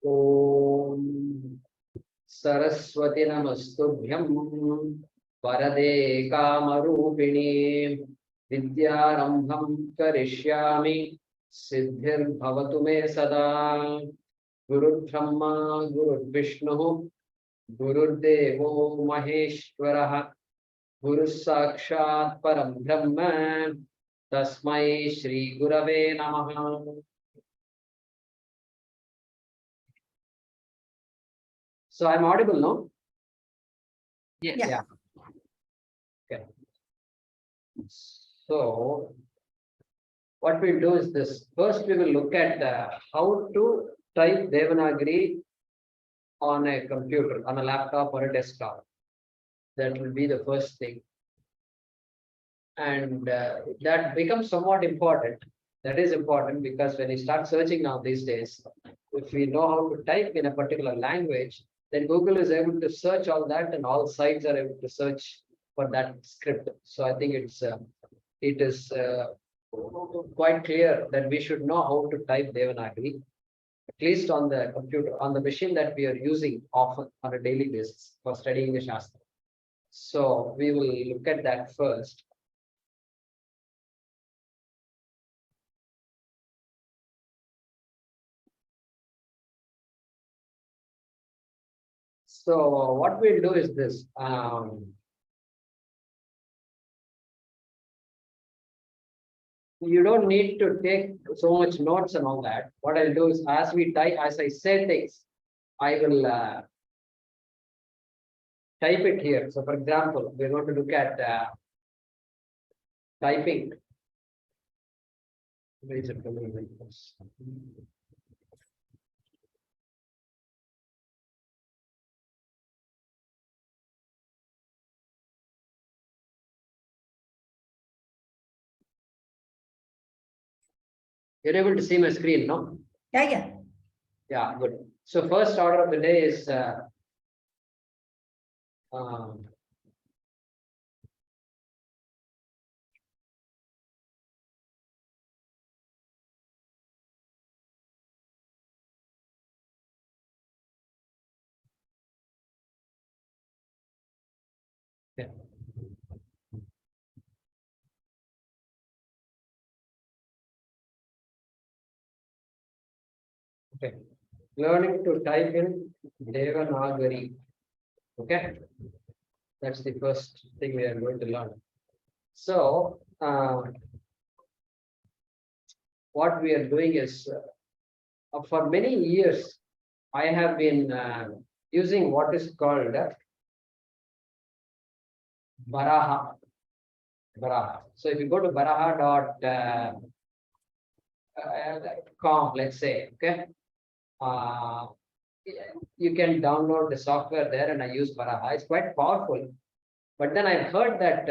Om Saraswati Namastubhyam Varade Kamarupini Vidyarambham Karishyami Siddhir Bhavatu Me Sada Guru Brahma Guru Vishnu Guru Devo Maheshwaraha Guru Sakshat Param Brahma Tasmai Shri Gurave Namaha. So I'm audible now? Yes. Yeah. Okay. So what we'll do is this. First, we will look at how to type Devanagari on a computer, on a laptop or a desktop. That will be the first thing. And that becomes somewhat important. That is important because when you start searching now these days, if we know how to type in a particular language, then Google is able to search all that and all sites are able to search for that script. So I think it is quite clear that we should know how to type Devanagari, at least on the computer, on the machine that we are using often on a daily basis for studying the Shastra. So we will look at that first. So what we'll do is this. You don't need to take so much notes and all that. What I'll do is as we type, as I say things, I will type it here. So for example, we're going to look at typing. Where is it coming like this? You're able to see my screen, no? Yeah. Yeah, good. So first order of the day is yeah. Okay. Learning to type in Devanagari. Okay. That's the first thing we are going to learn. So what we are doing is for many years, I have been using what is called Baraha. Baraha. So if you go to baraha.com, let's say, okay, you can download the software there, and I use Baraha. It's quite powerful. But then I've heard that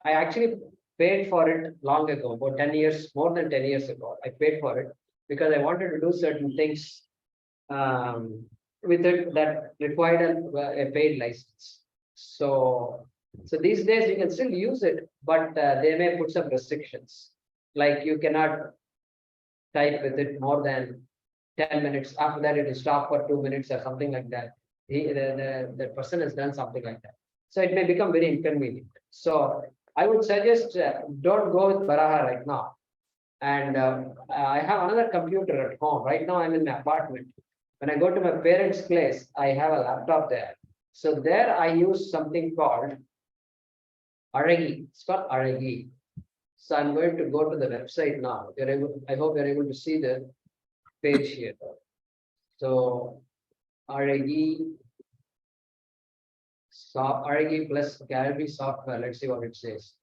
I actually paid for it long ago, about 10 years, more than 10 years ago. I paid for it because I wanted to do certain things with it that required a paid license. So these days you can still use it, but they may put some restrictions. Like you cannot type with it more than 10 minutes. After that, it will stop for 2 minutes or something like that. The person has done something like that. So it may become very inconvenient. So I would suggest don't go with Baraha right now. And I have another computer at home. Right now, I'm in my apartment. When I go to my parents' place, I have a laptop there. So there I use something called Aragi. It's called Aragi. So I'm going to go to the website now. I hope you're able to see the page here. So Aragi plus gallery software. Let's see what it says.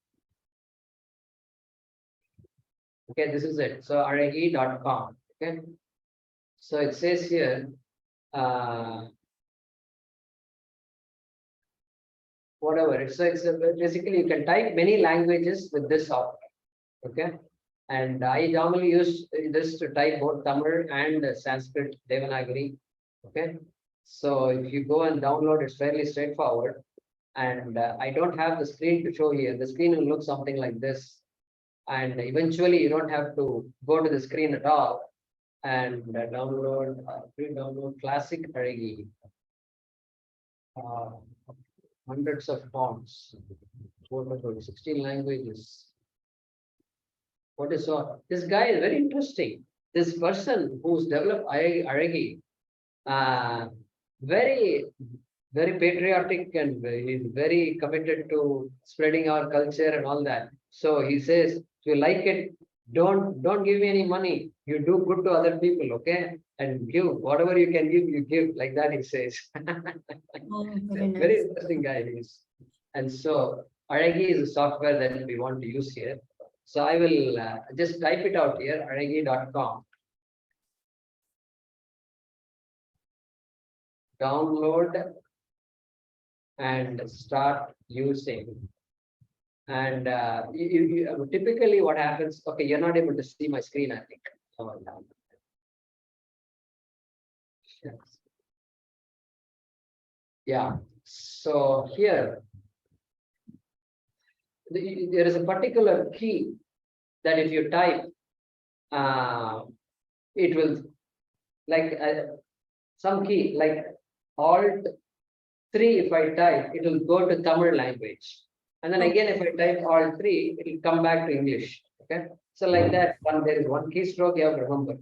Okay, this is it. So aragi.com. Okay. So it says here, whatever. It's basically you can type many languages with this software. Okay. And I normally use this to type both Tamil and Sanskrit Devanagari. Okay. So if you go and download, it's fairly straightforward. And I don't have the screen to show here. The screen will look something like this. And eventually you don't have to go to the screen at all. and download, free download classic Aragi. Hundreds of fonts, 16 languages. What is so? This guy is very interesting. This person who's developed Aragi, very, very patriotic and he's very committed to spreading our culture and all that. So he says, if you like it, don't give me any money. You do good to other people, okay? And give whatever you can give, you give. Like that, he says. Very nice. Very interesting guy he is. And so Aragi is a software that we want to use here. So I will just type it out here, aragi.com. Download and start using. And typically what happens, okay, you're not able to see my screen, I think. Oh, no. Yes. Yeah, so here, there is a particular key that if you type, it will, like some key, like Alt 3, if I type, it will go to Tamil language. And then again, if I type Alt 3, it will come back to English. Okay. So like that, there is one keystroke you have to remember.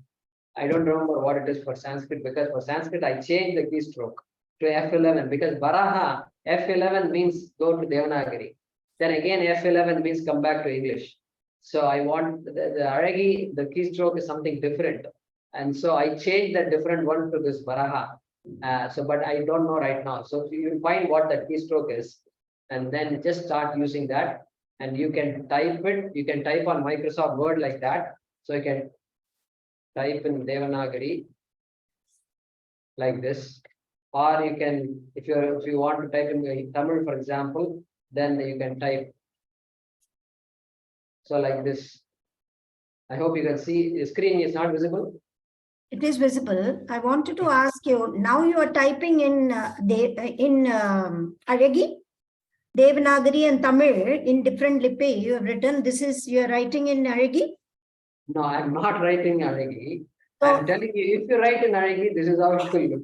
I don't remember what it is for Sanskrit, because for Sanskrit, I changed the keystroke to F11 because Baraha, F11 means go to Devanagari. Then again, F11 means come back to English. So I want the Aragi, the keystroke is something different. And so I changed that different one to this Baraha. But I don't know right now. So you will find what that keystroke is, and then just start using that. And you can type it. You can type on Microsoft Word like that. So you can type in Devanagari like this, or you can, if you want to type in Tamil, for example, then you can type. So like this. I hope you can see the screen is not visible. It is visible. I wanted to ask you, now you are typing in Aragi, Devanagari and Tamil in different lipi. You have written, you are writing in Aragi? No, I'm not writing Aragi. So, I'm telling you, if you write in Aragi, this is how it will look.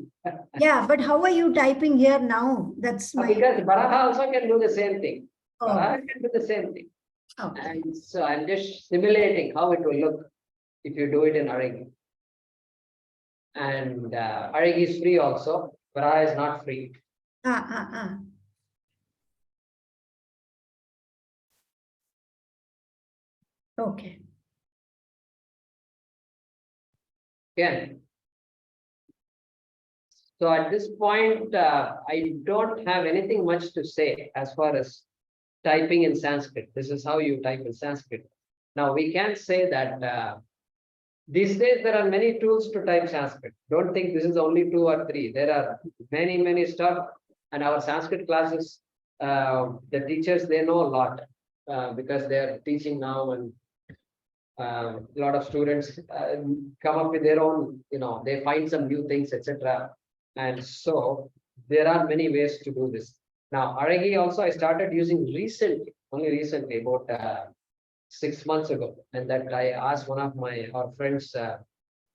yeah, but how are you typing here now? That's my... Because Baraha also can do the same thing. Oh. Baraha can do the same thing. Okay. And so I'm just simulating how it will look if you do it in Aragi. And Aragi is free also. Baraha is not free. Okay. Okay. So at this point, I don't have anything much to say as far as typing in Sanskrit. This is how you type in Sanskrit. Now we can say that these days there are many tools to type Sanskrit. Don't think this is only 2 or 3. There are many stuff, and our Sanskrit classes, the teachers, they know a lot because they are teaching now, and a lot of students come up with their own, they find some new things, etc. And so there are many ways to do this. Now, Aragi also I started using only recently, about 6 months ago. And that I asked one of our friends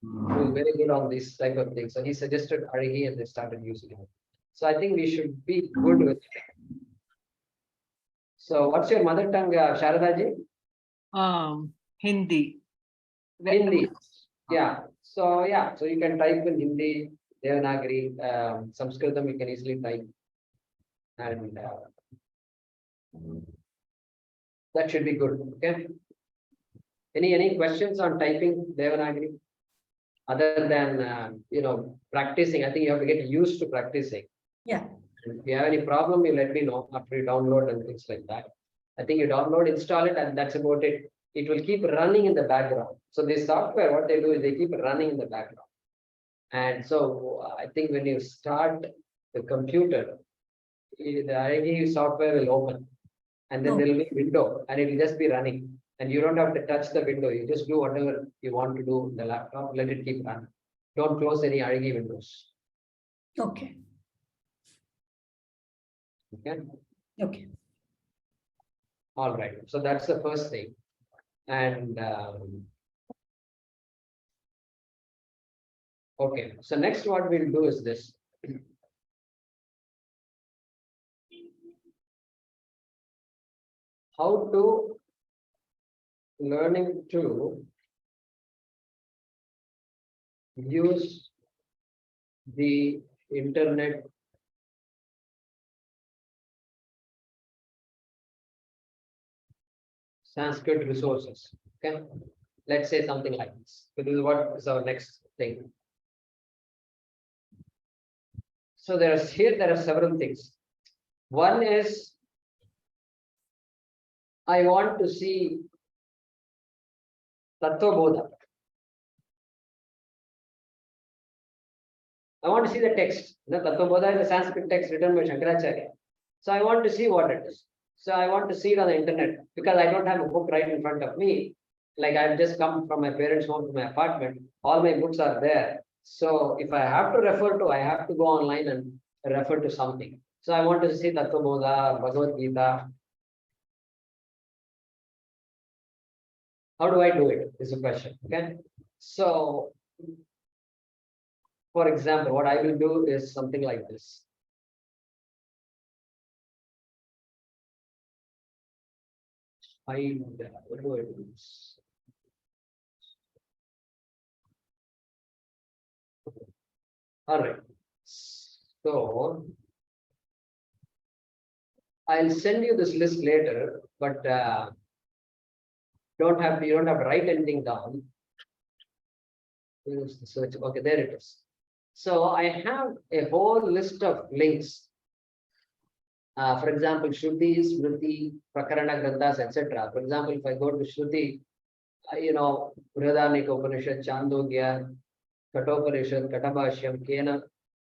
who is very good on this type of thing. So he suggested Aragi and they started using it. So I think we should be good with it. So what's your mother tongue, Sharadaji? Hindi. Hindi. Yeah. So you can type in Hindi, Devanagari, Sanskritam, you can easily type. And that should be good. Okay. Any questions on typing Devanagari? Other than practicing, I think you have to get used to practicing. Yeah. And if you have any problem, you let me know after you download and things like that. I think you download, install it, and that's about it. It will keep running in the background. So this software, what they do is they keep running in the background. And so I think when you start the computer, the Aragi software will open, and then there will be a window, and it will just be running. And you don't have to touch the window. You just do whatever you want to do in the laptop. Let it keep running. Don't close any Aragi windows. Okay. Okay. Okay. All right. So that's the first thing. And Okay, so next what we'll do is this. How to learning to use the internet Sanskrit resources. Okay, let's say something like this. So this is what is our next thing. So there are several things. One is I want to see Tattva Bodha. I want to see the text. Tattva Bodha is a Sanskrit text written by Shankaracharya. So I want to see what it is. So I want to see it on the internet because I don't have a book right in front of me. Like I've just come from my parents' home to my apartment. All my books are there. So if I have to refer to, I have to go online and refer to something. So I want to see Tattva Bodha, Bhagavad Gita. How do I do it? Is the question. Okay. So, for example, what I will do is something like this. What do I do? All right. So I'll send you this list later, but you don't have to write anything down. Search. Okay, there it is. So I have a whole list of links. For example, Shruti, Smriti, Prakarana Granthas, etc. For example, if I go to Shruti, Brihadaranyaka Upanishad, Chandogya, Kathopanishad, Katabhashyam, Kena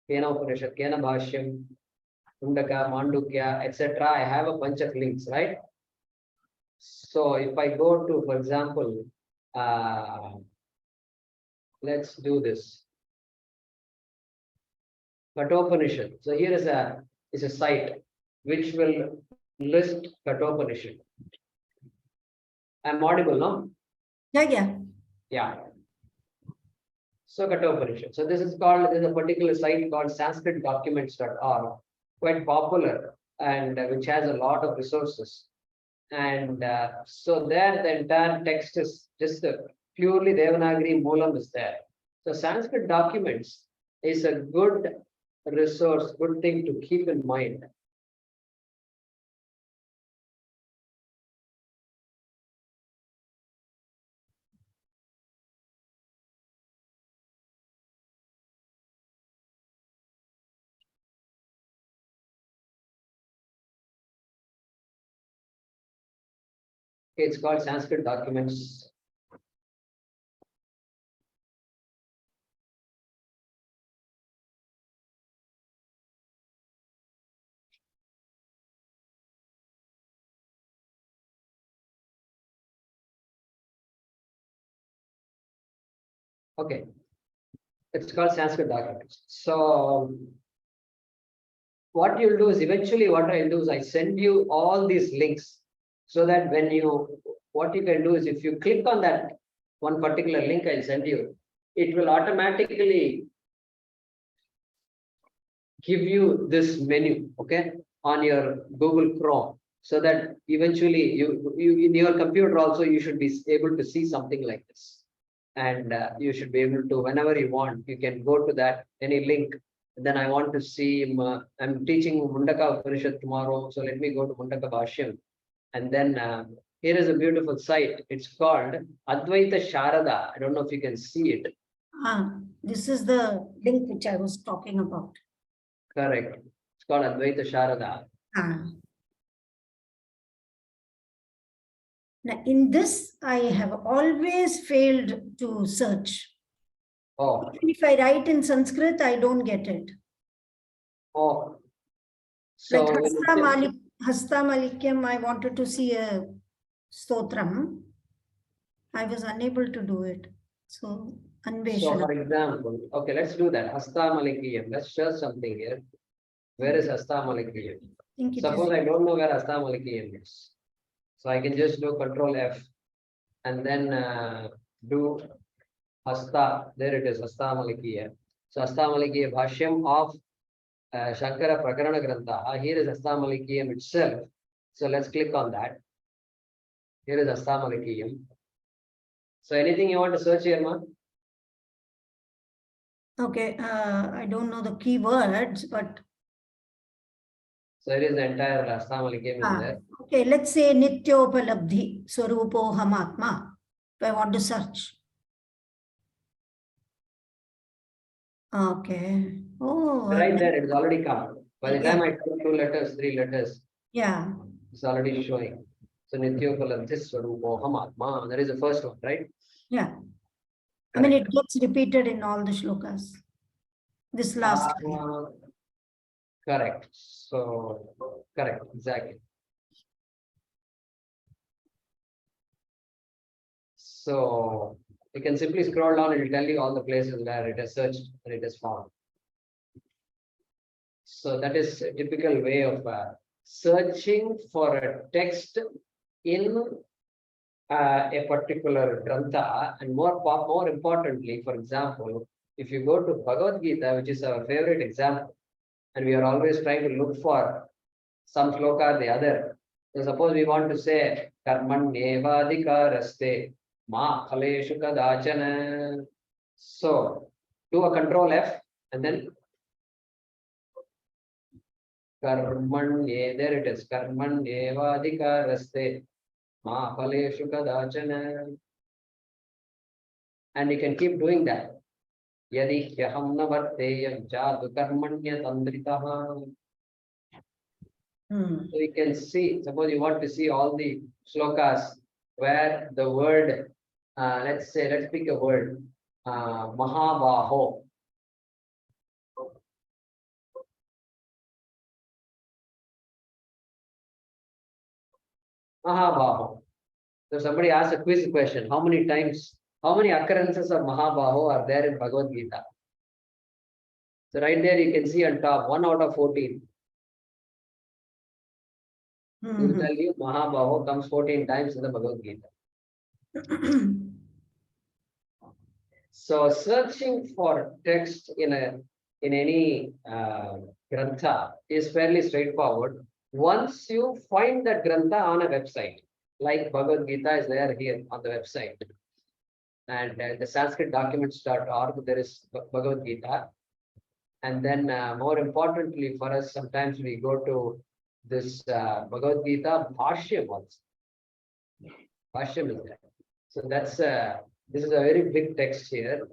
Upanishad, Kena Bhashyam, Mundaka, Mandukya, etc. I have a bunch of links, right? So if I go to, for example, let's do this. Kathopanishad. So here is a site which will list Kathopanishad. I'm audible, no? Yeah. Yeah. So Kathopanishad. So there's a particular site called sanskritdocuments.org, quite popular and which has a lot of resources. And so there the entire text is just purely Devanagari Moolam is there. So Sanskrit documents is a good resource, good thing to keep in mind. Okay, it's called Sanskrit documents. Okay, it's called Sanskrit documents. So what you'll do is eventually what I'll do is I send you all these links so that what you can do is if you click on that one particular link I'll send you, it will automatically give you this menu, okay, on your Google Chrome, so that eventually you in your computer also you should be able to see something like this. And you should be able to, whenever you want, you can go to that any link. Then I want to see, I'm teaching Mundaka Upanishad tomorrow, so let me go to Mundaka Bhashyam. And then here is a beautiful site. It's called Advaita Sharada. I don't know if you can see it. This is the link which I was talking about. Correct. It's called Advaita Sharada. Now, in this, I have always failed to search. Oh. Even if I write in Sanskrit, I don't get it. Oh. So like Hasta Malikyam, I wanted to see a stotram. I was unable to do it. So, Anveshana. For example, okay, let's do that. Hasta Malikiyam. Let's show something here. Where is Hasta Malikiyam? Suppose I don't know where Hasta Malikiyam is. So I can just do Control F and then do Hasta. There it is, Hasta Malikiyam. So Hastamalikiya Bhashyam of Shankara Prakarana Grantha. Here is Hastamalikiyam itself. So let's click on that. Here is Hastamalikiyam. So anything you want to search here, ma? Okay, I don't know the keywords, but So here is the entire Hastamalikiyam is there. okay, let's say Nityopalabdhi Swarupoham Atma. If I want to search. Okay. Oh, Right there, it's already come. By the Yeah. time I type 2 letters, 3 letters, yeah. it's already showing. So Nityopalabdhi Swarupoham Atma. That is the first one, right? Yeah. I mean, Correct. it gets repeated in all the shlokas. This last line. Correct. So, correct, exactly. So, you can simply scroll down, it will tell you all the places where it is searched and it is found. So, that is a typical way of searching for a text in a particular grantha, and more importantly, for example, if you go to Bhagavad Gita, which is our favorite example, and we are always trying to look for some shloka or the other. So suppose we want to say karmanyevadhikaraste ma phaleshu kadachana. So do a control F and then karmanye, there it is, karmanyevadhikaraste ma phaleshu kadachana. And you can keep doing that. Yadi hyaham na varteyam jadu karmanya tandritaha. So you can see, suppose you want to see all the shlokas where the word, let's pick a word, Mahabaho. Mahabaho. So somebody asked a quiz question, how many occurrences of Mahabaho are there in Bhagavad Gita? So right there you can see on top, 1 out of 14. It will tell you Mahabaho comes 14 times in the Bhagavad Gita. So searching for text in any grantha is fairly straightforward. Once you find that grantha on a website, like Bhagavad Gita is there here on the website, and the Sanskrit documents.org, there is Bhagavad Gita. And then more importantly for us, sometimes we go to this Bhagavad Gita Bhashyam also. Bhashyam is there. So that's this is a very big text here.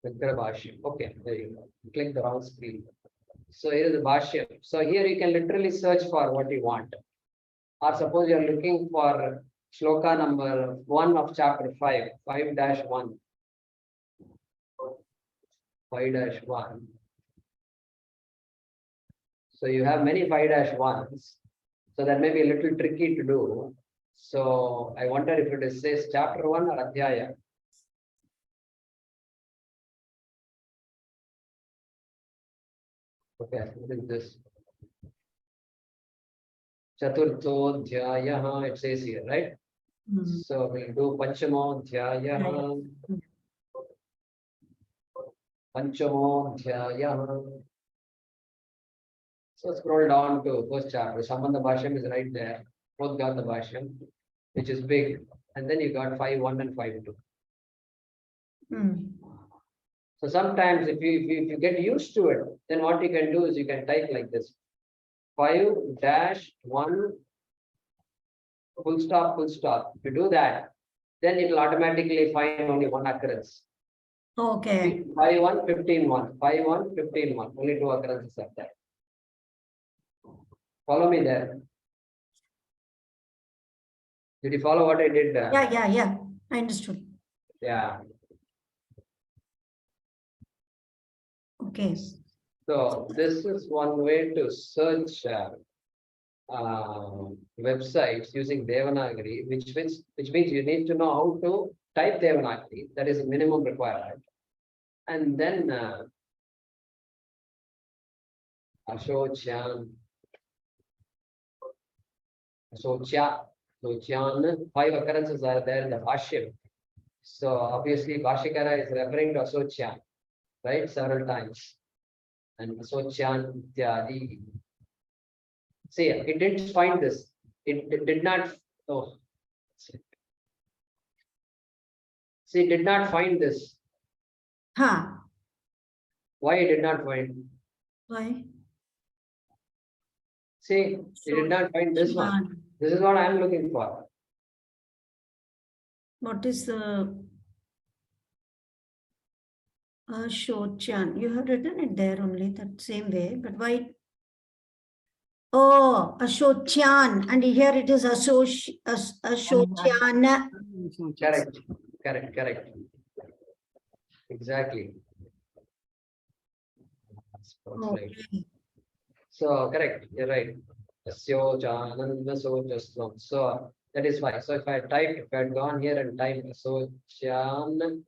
Bhashyam. Okay, there you go. Click the wrong screen. So here is the Bhashyam. So here you can literally search for what you want. Or suppose you are looking for shloka number 1 of chapter 5, 5-1. 5-1. So you have many 5-1s. So that may be a little tricky to do. So I wonder if it says chapter 1 or Adhyaya. Okay, what is this? Chaturtho Dhyaya, it says here, right? So we'll do Panchamo Dhyaya. Panchamo Dhyaya. So scroll down to first chapter. Sambandha Bhashyam is right there. Both got the Bhashyam, which is big. And then you got 5-1 and 5-2. So sometimes if you get used to it, then what you can do is you can type like this. 5-1 full stop, full stop. If you do that, then it will automatically find only one occurrence. Okay. 5-1, 15-1. 5-1, 15-1. Only 2 occurrences are there. Follow me there. Did you follow what I did? Yeah. I understood. Yeah. Okay. So this is one way to search websites using Devanagari, which means you need to know how to type Devanagari. That is a minimum requirement. And then Ashochan. Asocha. Sochan. 5 occurrences are there in the Bhashyam. So obviously Bhashyakara is referring to Asochan, right? Several times. And Asochan Ityadi. See, it didn't find this. It did not. Oh. See, it did not find this. Huh. Why it did not find? Why? See, it did not find this one. This is what I am looking for. What is the Ashochan? You have written it there only, that same way, but why? Oh, Ashochan, and here it is Ashochan. Correct. Exactly. Okay. So correct, you're right. So that is why. So if I had gone here and typed Sochan,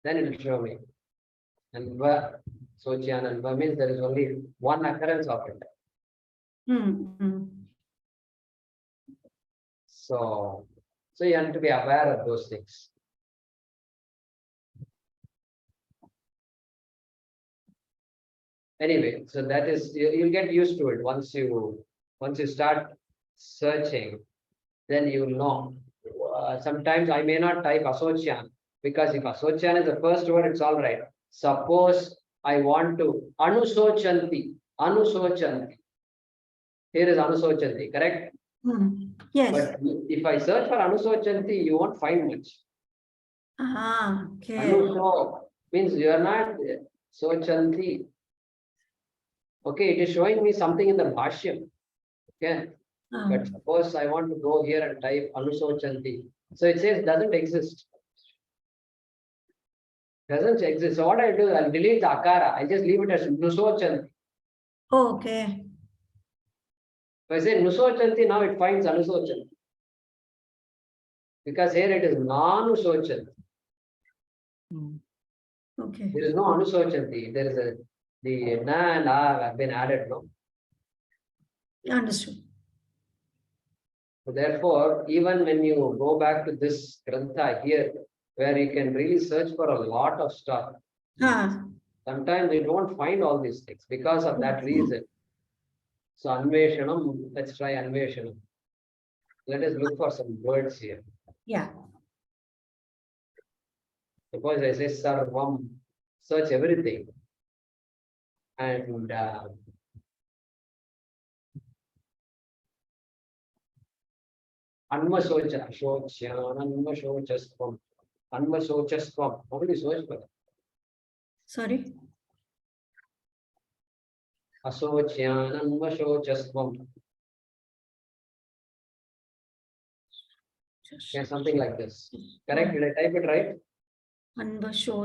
then it will show me. And Sochan and means there is only one occurrence of it. So you have to be aware of those things. Anyway, so that is, you'll get used to it once you start searching, then you will know. Sometimes I may not type Asochan, because if Asochan is the first word, it's all right. Suppose I want to Anusochanti. Here is Anusochanti, correct? Yes. But if I search for Anusochanti, you won't find much. Okay. Anuso means you are not Sochanti. Okay, it is showing me something in the Bhashyam. Okay. But suppose I want to go here and type Anusochanti. So it says doesn't exist. Doesn't exist. So what I do, I'll delete the Akara. I just leave it as Nusochanti. Okay. If I say Nusochanti, now it finds Anusochanti. Because here it is Nanusochanti. Okay. There is no Anusochanti. There is the Na and A have been added, no? Understood. So therefore, even when you go back to this Grantha here, where you can really search for a lot of stuff, sometimes you don't find all these things because of that reason. So Anveshanam, let's try Anveshanam. Let us look for some words here. Yeah. Suppose I say Sarvam, search everything. And Anvasocha, Anvasochastvam. Anvasochastvam. How do you search for that? Sorry. Asochan, Anvasochastvam. Yeah, something like this. Correct? Did I type it right? I think the sha,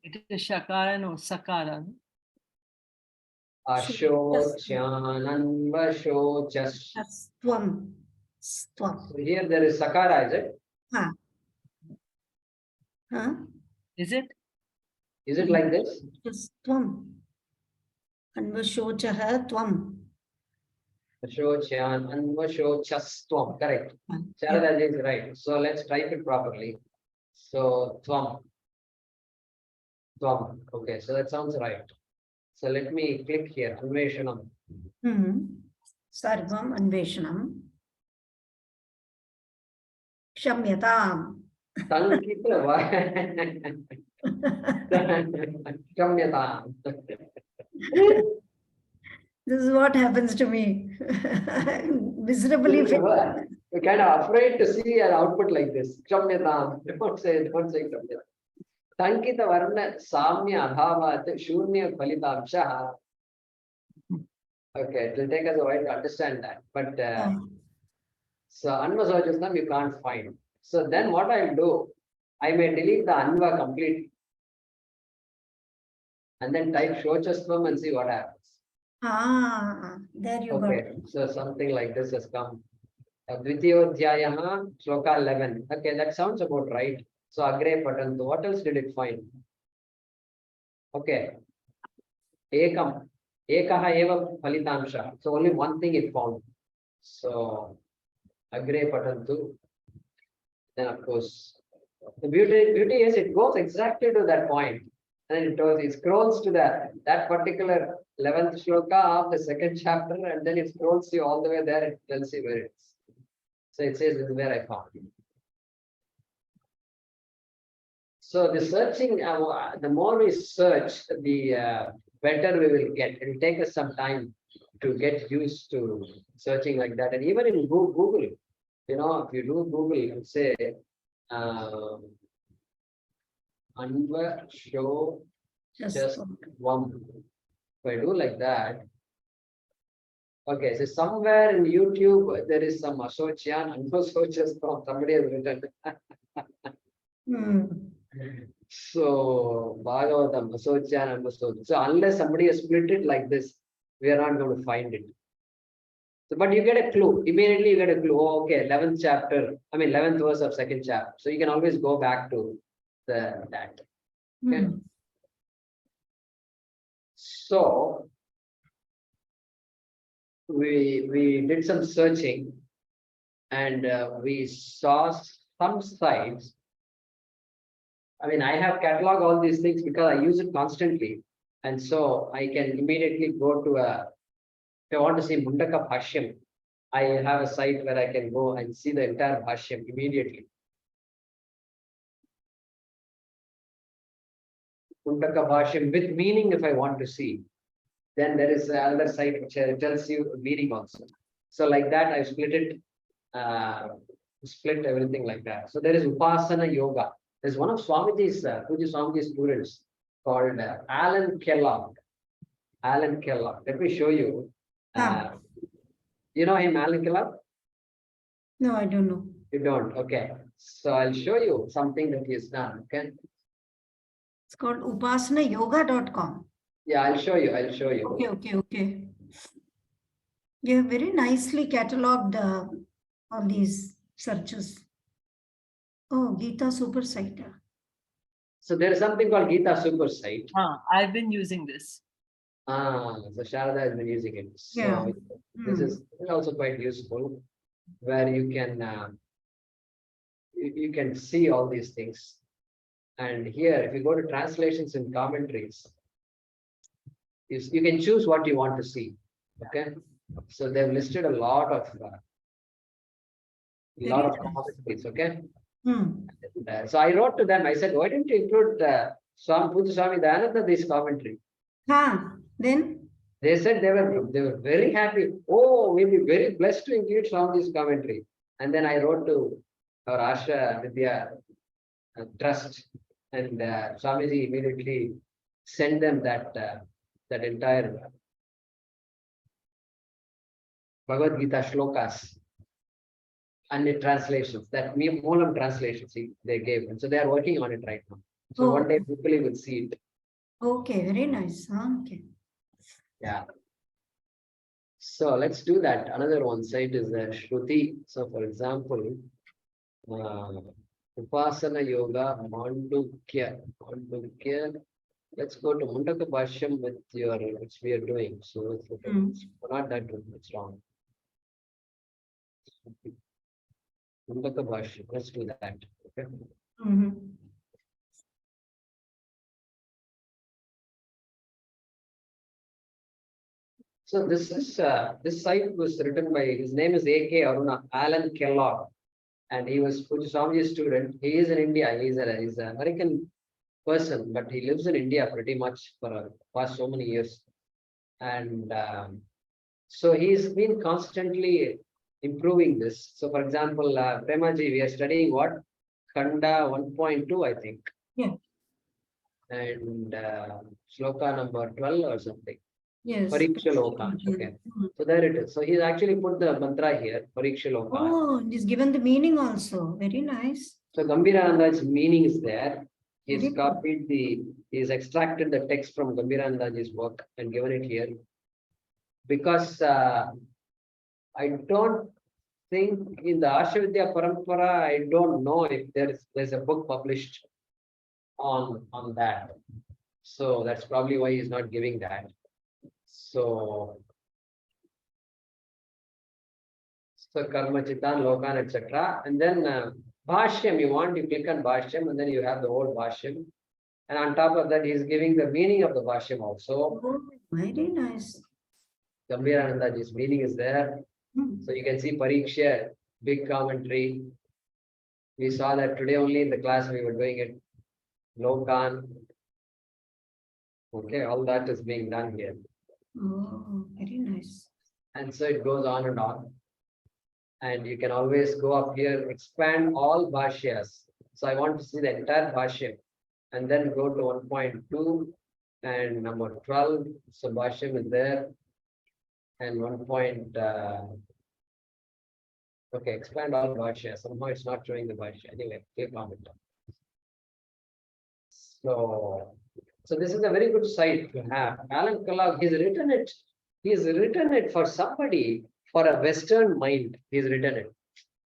it is shakara, no sakara. Ashochan, Anvasochastvam. So here there is Sakara, is it? Is it? Is it like this? Tvam. Anvashochaha tvam. Ashochan, Anvasochastvam. Correct. Sharadaji is right. So let's type it properly. So Tvam. Okay, so that sounds right. So let me click here. Anveshanam. Sarvam Anveshanam. Shamyatam. Shamyatam. This is what happens to me. I'm miserably We're kind of afraid to see an output like this. Shamyatam. Don't say Shamyatam. Sankita Varna Samya Abhavat Shurnya Phalitamshaha. Okay, it will take us a while to understand that. But so Anvasojasnam you can't find. So then what I'll do, I may delete the Anva completely. And then type Shochastvam and see what happens. There you go. So something like this has come. Dvitiyodhyayaha Shloka 11. Okay, that sounds about right. So Agre Patantu. What else did it find? Okay. Ekam. Ekaha eva phalitamsha. So only one thing it found. So agre patantu. Then of course, the beauty is it goes exactly to that point. And it scrolls to that particular 11th shloka of the second chapter, and then it scrolls you all the way there. It tells you where it is. So it says this is where I found it. So the searching, the more we search, the better we will get. It will take us some time to get used to searching like that. And even in Google, you know, if you do Google, say, Anva show just one. If I do like that, okay, so somewhere in YouTube there is some Asocian, Anvasocias from somebody has written. So Bhagavatam, Asocian, Anvasocian. So unless somebody has split it like this, we are not going to find it. So, but you get a clue. Immediately you get a clue. Oh, okay, 11th chapter, 11th verse of second chapter. So you can always go back to that. Okay. So we did some searching, and we saw some sites. I have cataloged all these things because I use it constantly, and so I can immediately go to if I want to see Mundaka Bhashyam, I have a site where I can go and see the entire Bhashyam immediately. Mundaka Bhashyam with meaning if I want to see. Then there is another site which tells you meaning also. So like that, I split it, split everything like that. So there is Upasana Yoga. There's one of Swamiji's, Puja Swamiji's students called Alan Kellogg. Alan Kellogg. Let me show you. You know him, Alan Kellogg? No, I don't know. You don't? Okay. So I'll show you something that he has done. Okay. It's called upasanayoga.com. Yeah, I'll show you. I'll show you. Okay. You have very nicely catalogued all these searches. Oh, Gita Super Site. So there is something called Gita Super Site. I've been using this. So Sharada has been using it. So Yeah. this is also quite useful, where you can you can see all these things. And here, if you go to translations and commentaries, you can choose what you want to see. Okay, so they've listed a lot of commentaries. Okay. So I wrote to them. I said, why didn't you include Puja Swami Dayananda this commentary? Then They said they were very happy. Oh, we'll be very blessed to include Swamiji's commentary. And then I wrote to our Asha Vidya Trust, and Swamiji immediately sent them that entire Bhagavad Gita shlokas and the translations, that Moolam translations they gave. And so they are working on it right now. So one day people will see it. Okay, very nice. Okay. Yeah. So let's do that. Another one site is Shruti. So for example, Upasana Yoga, Mandukya. Let's go to Mundaka Bhashyam with which we are doing. So not that one, it's wrong. Mundaka Bhashyam, let's do that. Okay. So this site was written by, his name is A.K. Aruna, Alan Kellogg, and he was Puja Swamiji's student. He is in India. He's an American person, but he lives in India pretty much for past so many years. And so he's been constantly improving this. So for example, Premaji, we are studying what? Khanda 1.2, I think. Yeah. And Shloka number 12 or something. Yes. Parikshaloka. Okay. So there it is. So he's actually put the mantra here, Parikshaloka. Oh, he's given the meaning also. Very nice. So Gambhirananda's meaning is there. He's copied he's extracted the text from Gambhirananda's work and given it here. Because I don't think in the Ashavidya Parampara, I don't know if there's a book published on that. So that's probably why he's not giving that. So karma, chitan, lokan, etc. And then bhashyam, you want, you click on bhashyam, and then you have the whole bhashyam. And on top of that, he's giving the meaning of the bhashyam also. Oh, very nice. Gambhiranandaji's meaning is there. So you can see Pariksha, big commentary. We saw that today only in the class we were doing it. Lokan. Okay, all that is being done here. Oh, very nice. And so it goes on and on. And you can always go up here, expand all bhashyas. So I want to see the entire bhashyam. And then go to 1.2 and number 12. So bhashyam is there. And 1. Okay, expand all bhashya. Somehow it's not showing the bhashya. Anyway, click on it. So this is a very good site to have. Alan Kellogg, he's written it. He's written it for somebody, for a Western mind. He's written it.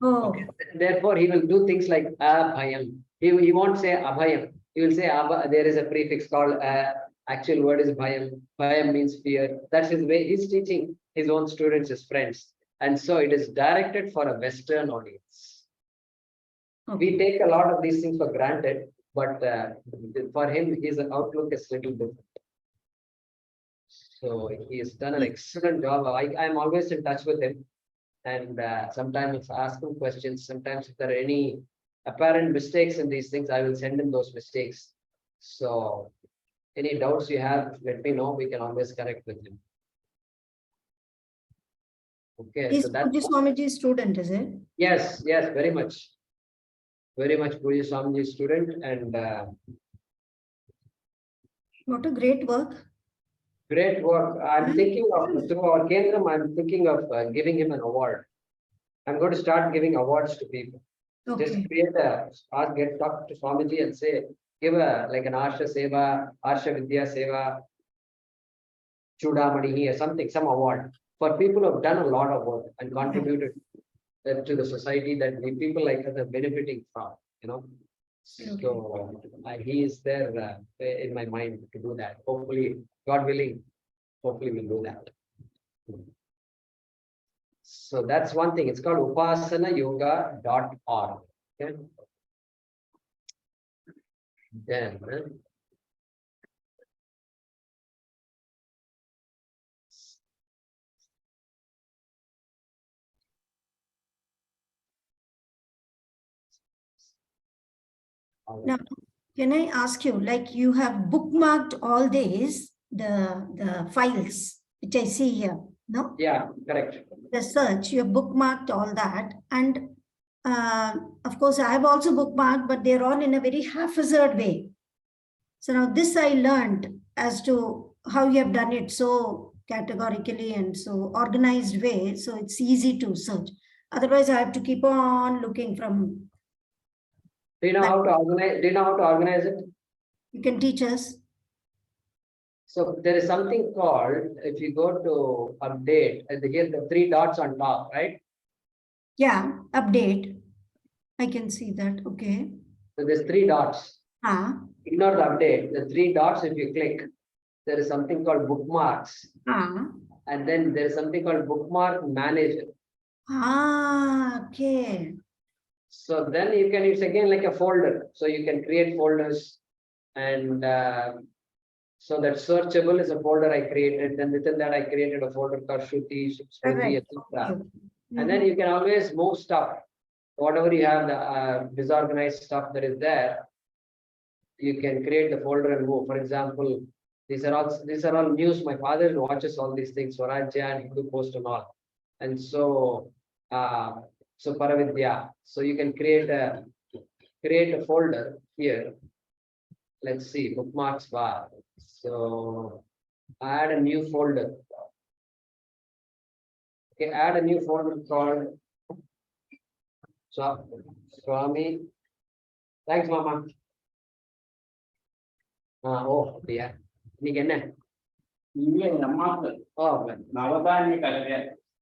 Oh, Okay. Therefore, he will do things like abhayam. He won't say abhayam. He will say there is a prefix called actual word is bhayam. Bhayam means fear. That's his way. He's teaching his own students, his friends. And so it is directed for a Western audience. okay. We take a lot of these things for granted, but for him, his outlook is little different. So he has done an excellent job. I'm always in touch with him. And sometimes I ask him questions. Sometimes if there are any apparent mistakes in these things, I will send him those mistakes. So any doubts you have, let me know. We can always correct with him. Okay, He's so that's Pujya Swamiji's student, is it? yes, very much. Very much Pujya Swamiji's student, and What a great work. great work. I'm thinking of, through our Kendram, I'm thinking of giving him an award. I'm going to start giving awards to people. Just Okay. create talk to Swamiji and say, give like an Arsha Seva, Arsha Vidya Seva, Chudamani or something, some award for people who have done a lot of work and contributed to the society that we people like us are benefiting from, you know. So he is there in my mind to do that. Hopefully, God willing, hopefully we'll do that. So that's one thing. It's called upasanayoga.org. Okay. Then Now, can I ask you, like you have bookmarked all these, the files, which I see here, no? yeah, correct. The search, you have bookmarked all that. And of course, I have also bookmarked, but they're all in a very haphazard way. So now this I learned as to how you have done it so categorically and so organized way. So it's easy to search. Otherwise, I have to keep on looking from. Do you know how to organize? Do you know how to organize it? You can teach us. So there is something called, if you go to update, and here the 3 dots on top, right? Yeah, update. I can see that. Okay. So there's 3 dots. Ignore the update. The 3 dots, if you click, there is something called bookmarks. And then there is something called bookmark manager. Okay. So then you can, it's again like a folder. So you can create folders, and so that searchable is a folder I created. Then within that I created a folder called Shruti, Smriti, etc. And then you can always move stuff. Whatever you have, the disorganized stuff that is there, you can create the folder and move. For example, these are all news. My father watches all these things, Swarajya and Hindu Post and all. And so so Paravidya. So you can create a folder here. Let's see, bookmarks bar. So add a new folder. Okay, add a new folder called Swami. Thanks, Mama. Oh, yeah.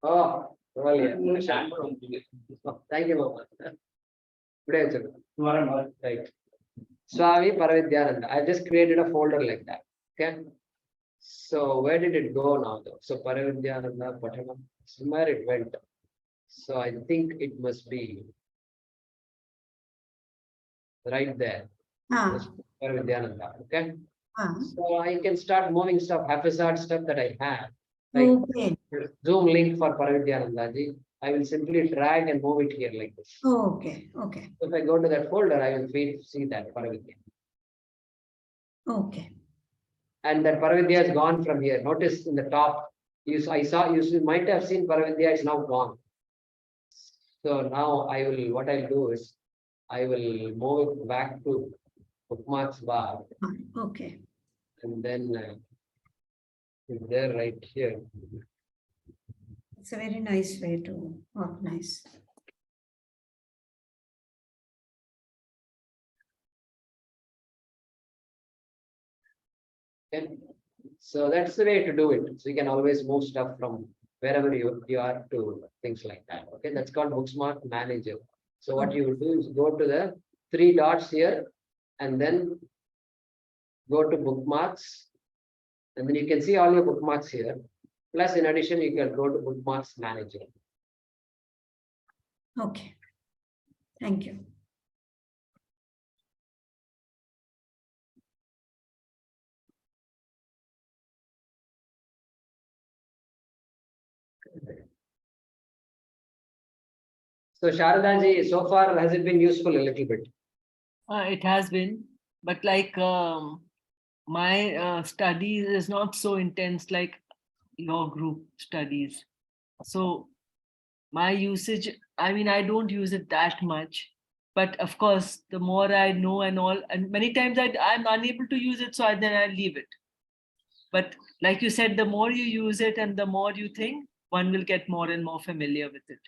Oh, oh, thank you, Mama. Right. Swami Paravidyananda. I just created a folder like that. Okay. So where did it go now though? So Paravidyananda Patanam, somewhere it went. So I think it must be right there. Ah, Paravidyananda. Okay. ah, So I can start moving stuff, haphazard stuff that I have. Like okay, Zoom link for Paravidyananda ji. I will simply drag and move it here like this. okay, okay, If I go to that folder, I will see that Paravidya. okay. And that Paravidya is gone from here. Notice in the top, you might have seen Paravidya is now gone. So now what I'll do is, I will move it back to bookmarks bar, Okay. and then it's there right here. It's a very nice way to organize. Okay. So that's the way to do it. So you can always move stuff from wherever you are to things like that. Okay, that's called Bookmark Manager. So what you will do is go to the three dots here and then go to bookmarks, and then you can see all your bookmarks here. Plus, in addition, you can go to Bookmarks Manager. Okay. Thank you. So Sharadaji, so far has it been useful a little bit? It has been, but like my studies is not so intense like your group studies. So my usage, I mean, I don't use it that much. But of course, the more I know and all, and many times I'm unable to use it, so then I leave it. But like you said, the more you use it and the more you think, one will get more and more familiar with it.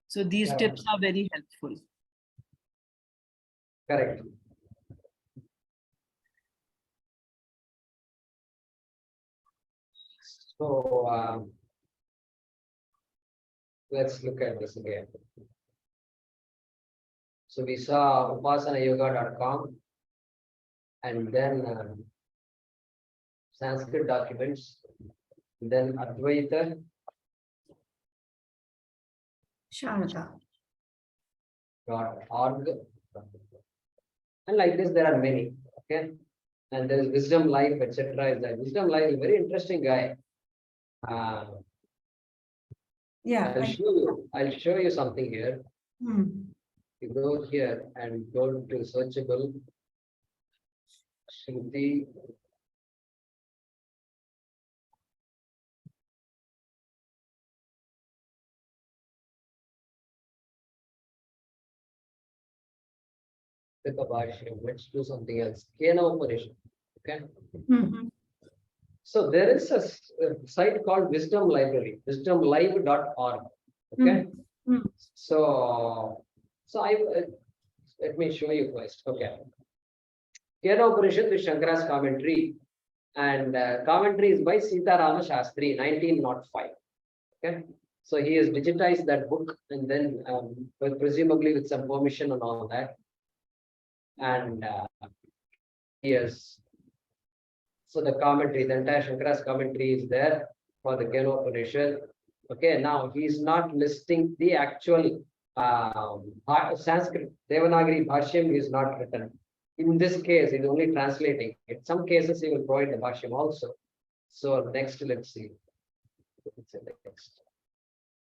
So these tips are very helpful. Correct. So let's look at this again. So we saw upasanayoga.com and then Sanskrit documents, then Advaita, Sharada.org. And like this, there are many. Okay. And there is Wisdom Life, etc. Is that Wisdom Life is a very interesting guy. Yeah. I'll show you something here. Hmm. You go here and go to searchable Shruti. Let's do something else. Kena operation. Okay. Mm-hmm. So there is a site called Wisdom Library, wisdomlive.org. Okay. Mm-hmm. So I let me show you first. Okay. Kena operation with Shankara's commentary, and commentary is by Sitarama Shastri, 1905. Okay. So he has digitized that book, and then presumably with some permission and all that. And yes, so the commentary, the entire Shankara's commentary is there for the Kena operation. Okay, now he's not listing the actual Sanskrit Devanagari Bhashyam is not written. In this case, he's only translating. In some cases, he will provide the Bhashyam also. So next, let's see. Next.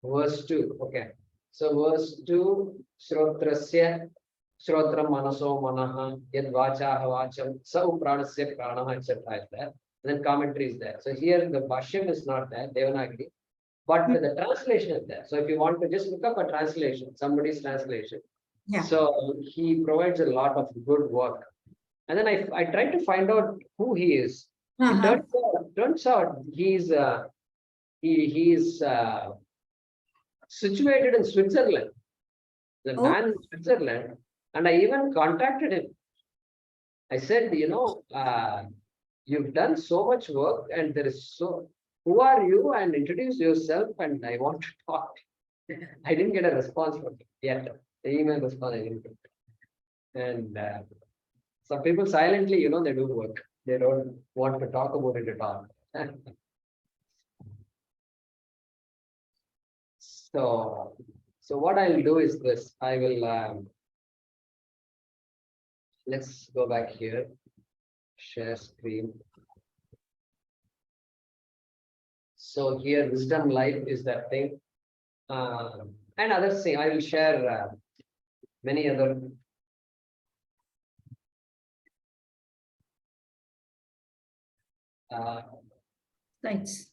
Verse 2. Okay. So verse 2, Shrotrasya Shrotram Manaso Manaha Yad Vacha Havacham Sau Pranasya Pranaha, etc. is there. And then commentary is there. So here the Bhashyam is not there, Devanagari, but the translation is there. So if you want to just look up a translation, somebody's translation. Yeah. So he provides a lot of good work. And then I tried to find out who he is. Uh-huh. It turns out he's situated in Switzerland. The man in Switzerland, and I even contacted him. I said, you've done so much work, and who are you? And introduce yourself, and I want to talk. I didn't get a response from him yet. The email response I didn't get. And Some people silently, they do work. They don't want to talk about it at all. So what I'll do is this. I will, let's go back here, share screen. So here, wisdom life is that thing. And other thing, I will share many other Thanks.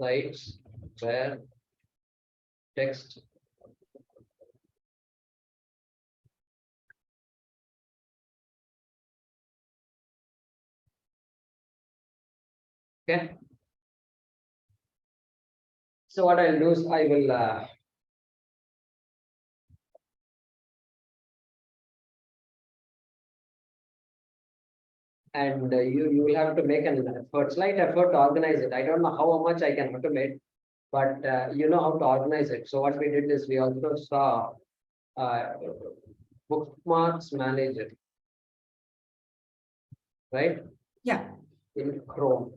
sites where text okay. So what I'll do is I will and you will have to make an effort, slight effort to organize it. I don't know how much I can automate, but you know how to organize it. So what we did is we also saw uh, bookmarks manager, right? Yeah. In Chrome.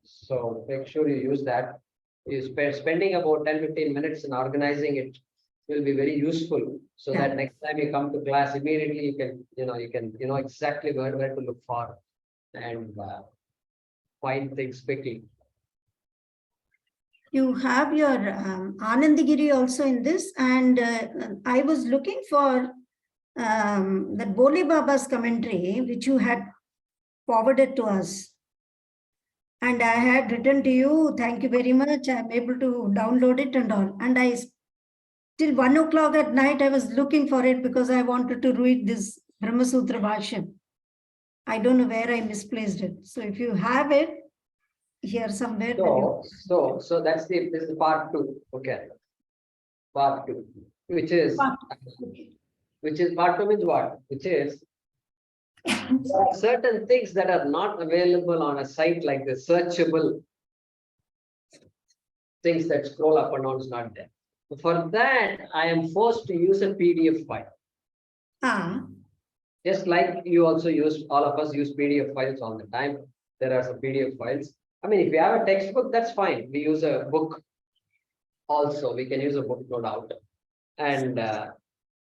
So make sure you use that. Spending about 10-15 minutes in organizing it will be very useful. So Yeah. that next time you come to class, immediately you know exactly where to look for and find things quickly. You have your Anandagiri also in this, and I was looking for that Bole Baba's commentary, which you had forwarded to us. And I had written to you, thank you very much. I'm able to download it and all. And till 1 o'clock at night, I was looking for it because I wanted to read this Brahma Sutra Bhashya. I don't know where I misplaced it. So if you have it here somewhere. So this is part 2. Okay. Part 2, which is part 2 means what? Which is there are certain things that are not available on a site like the searchable things that scroll up and down is not there. For that, I am forced to use a PDF file. Just like you also use, all of us use PDF files all the time. There are some PDF files. I mean, if you have a textbook, that's fine. We use a book also. We can use a book, no doubt. And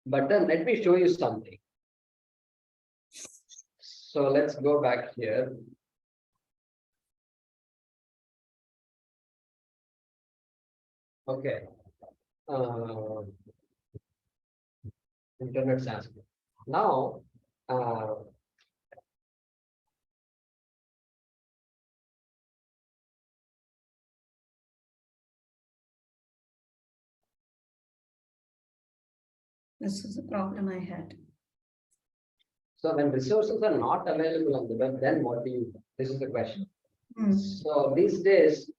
but then let me show you something. So let's go back here. Okay. Internet Sanskrit. Now, this is the problem I had. so when resources are not available on the web, then what do you do? This is the question. So these days,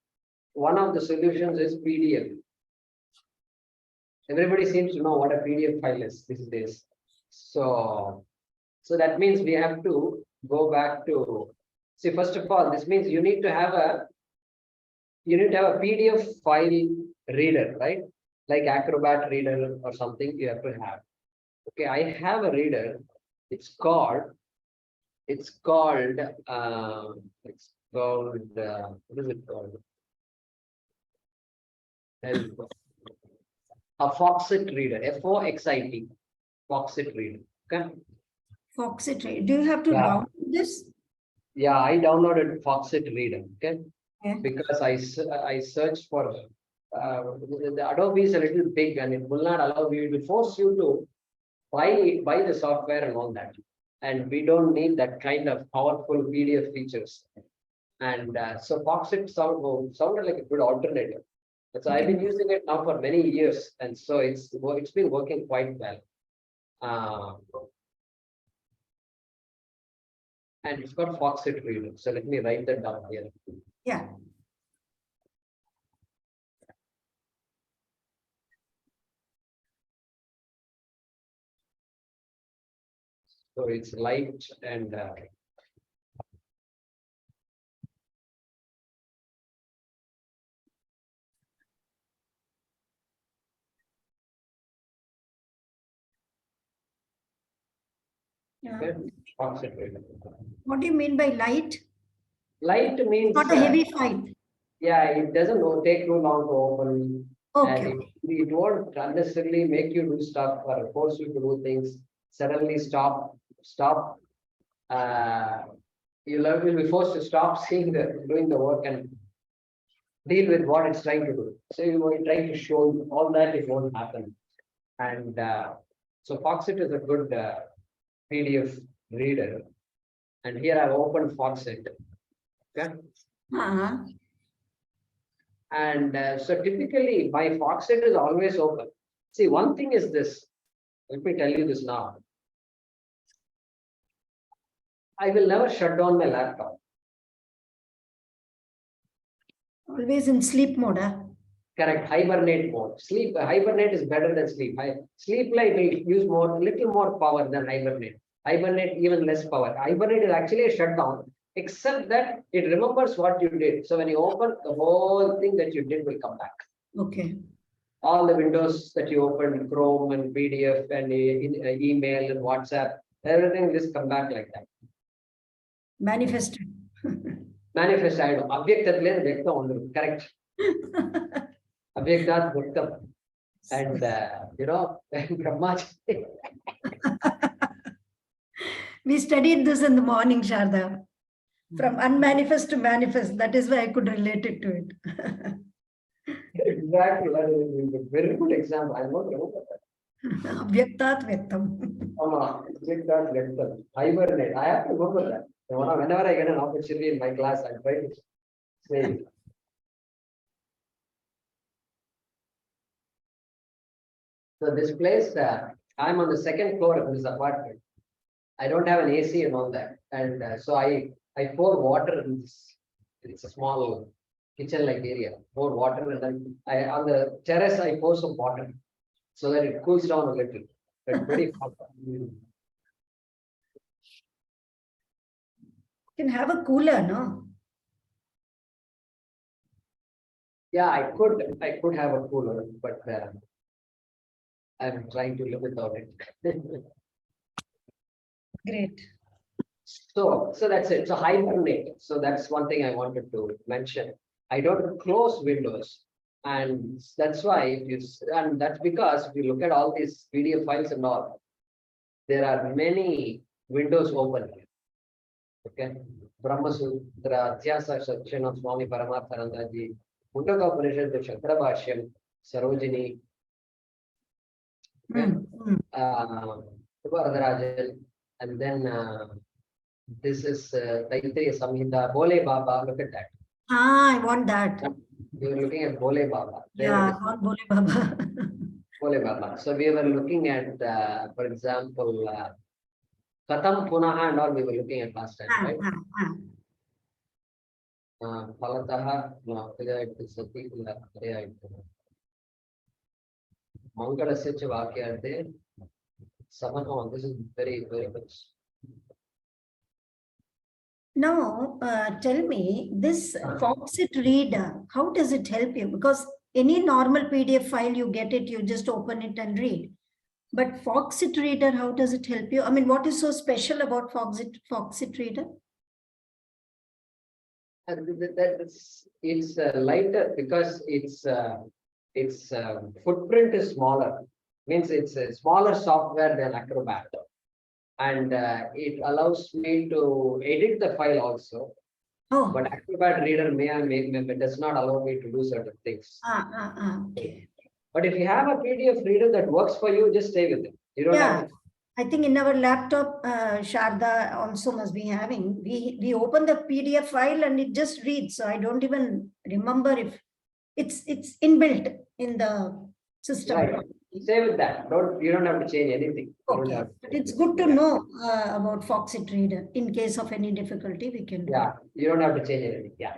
one of the solutions is PDF. Everybody seems to know what a PDF file is these days. So that means we have to go back to, see, first of all, this means you need to have a PDF file reader, right? Like Acrobat reader or something you have to have. Okay, I have a reader. It's called what is it called? A Foxit reader, Foxit, Foxit reader. Okay. Foxit reader. Do you have to download this? Yeah, I downloaded Foxit reader. Okay. Yeah. Because I searched for the Adobe is a little big and it will not allow you, it will force you to buy the software and all that. And we don't need that kind of powerful PDF features. And so Foxit sounded like a good alternative. So I've been using it now for many years, and so it's been working quite well. And it's got Foxit reader. So let me write that down here. Yeah. So it's light and Yeah. Okay? Foxit reader. What do you mean by light? Light means Not a heavy file. yeah, it doesn't take too long to open. Okay. And it won't unnecessarily make you do stuff or force you to do things. Suddenly stop. You'll be forced to stop doing the work and deal with what it's trying to do. So you are trying to show you all that it won't happen. And so Foxit is a good PDF reader. And here I've opened Foxit. Okay. Uh-huh. And so typically my Foxit is always open. See, one thing is this. Let me tell you this now. I will never shut down my laptop. Always in sleep mode. Huh? Correct. Hibernate mode. Hibernate is better than sleep. Sleep like will use little more power than hibernate. Hibernate even less power. Hibernate is actually a shutdown, except that it remembers what you did. So when you open, the whole thing that you did will come back. Okay. All the windows that you opened, Chrome and PDF and email and WhatsApp, everything will just come back like that. Manifested. Manifest ஆயிடும் அவ்யக்தத்திலே வியக்தம் வந்துடும். Correct. Avyaktat Bhaktam. And Brahmaji. We studied this in the morning, Sharda. From unmanifest to manifest. That is why I could relate it to it. Exactly. That is a very good example. I don't remember that. Avyaktat Vyaktam. Avyaktat Bhaktam. Hibernate. I have to remember that. Whenever I get an opportunity in my class, I try to say it. So this place, I'm on the second floor of this apartment. I don't have an AC and all that. And so I pour water in this. It's a small kitchen-like area. Pour water and then on the terrace, I pour some water so that it cools down a little. But very hot. You can have a cooler, no? Yeah, I could have a cooler, but I'm trying to live without it. Great. So that's it. So hibernate. So that's one thing I wanted to mention. I don't close windows. And that's why and that's because if you look at all these PDF files and all, there are many windows open here. Okay. Brahma Sutra, Adhyasa section of Swami Paramarthanandaji, Mundaka Upanishad, the Shankara Bhashyam, Sarojini, Varadarajan, and then this is Taittiriya Samhita, Bole Baba. Look at that. I want that. We were looking at Bole Baba. Yeah, I want Bole Baba. Bole Baba. So we were looking at, for example, Katham Punaha and all we were looking at last time, right? Palataha, no, Sati, Mangala Sech Vakyarte, Samano, this is very, very much. Now, tell me, this Foxit reader, how does it help you? Because any normal PDF file, you get it, you just open it and read. But Foxit reader, how does it help you? I mean, what is so special about Foxit reader? It's lighter because its footprint is smaller. Means it's a smaller software than Acrobat. And it allows me to edit the file also. Oh. But Acrobat reader does not allow me to do certain things. Okay. But if you have a PDF reader that works for you, just stay with it. You don't have to. I think in our laptop, Sharda also must be having. We open the PDF file and it just reads. So I don't even remember if it's inbuilt in the system. Right. Stay with that. You don't have to change anything. Okay. But it's good to know about Foxit reader. In case of any difficulty, we can. Yeah, you don't have to change anything. Yeah.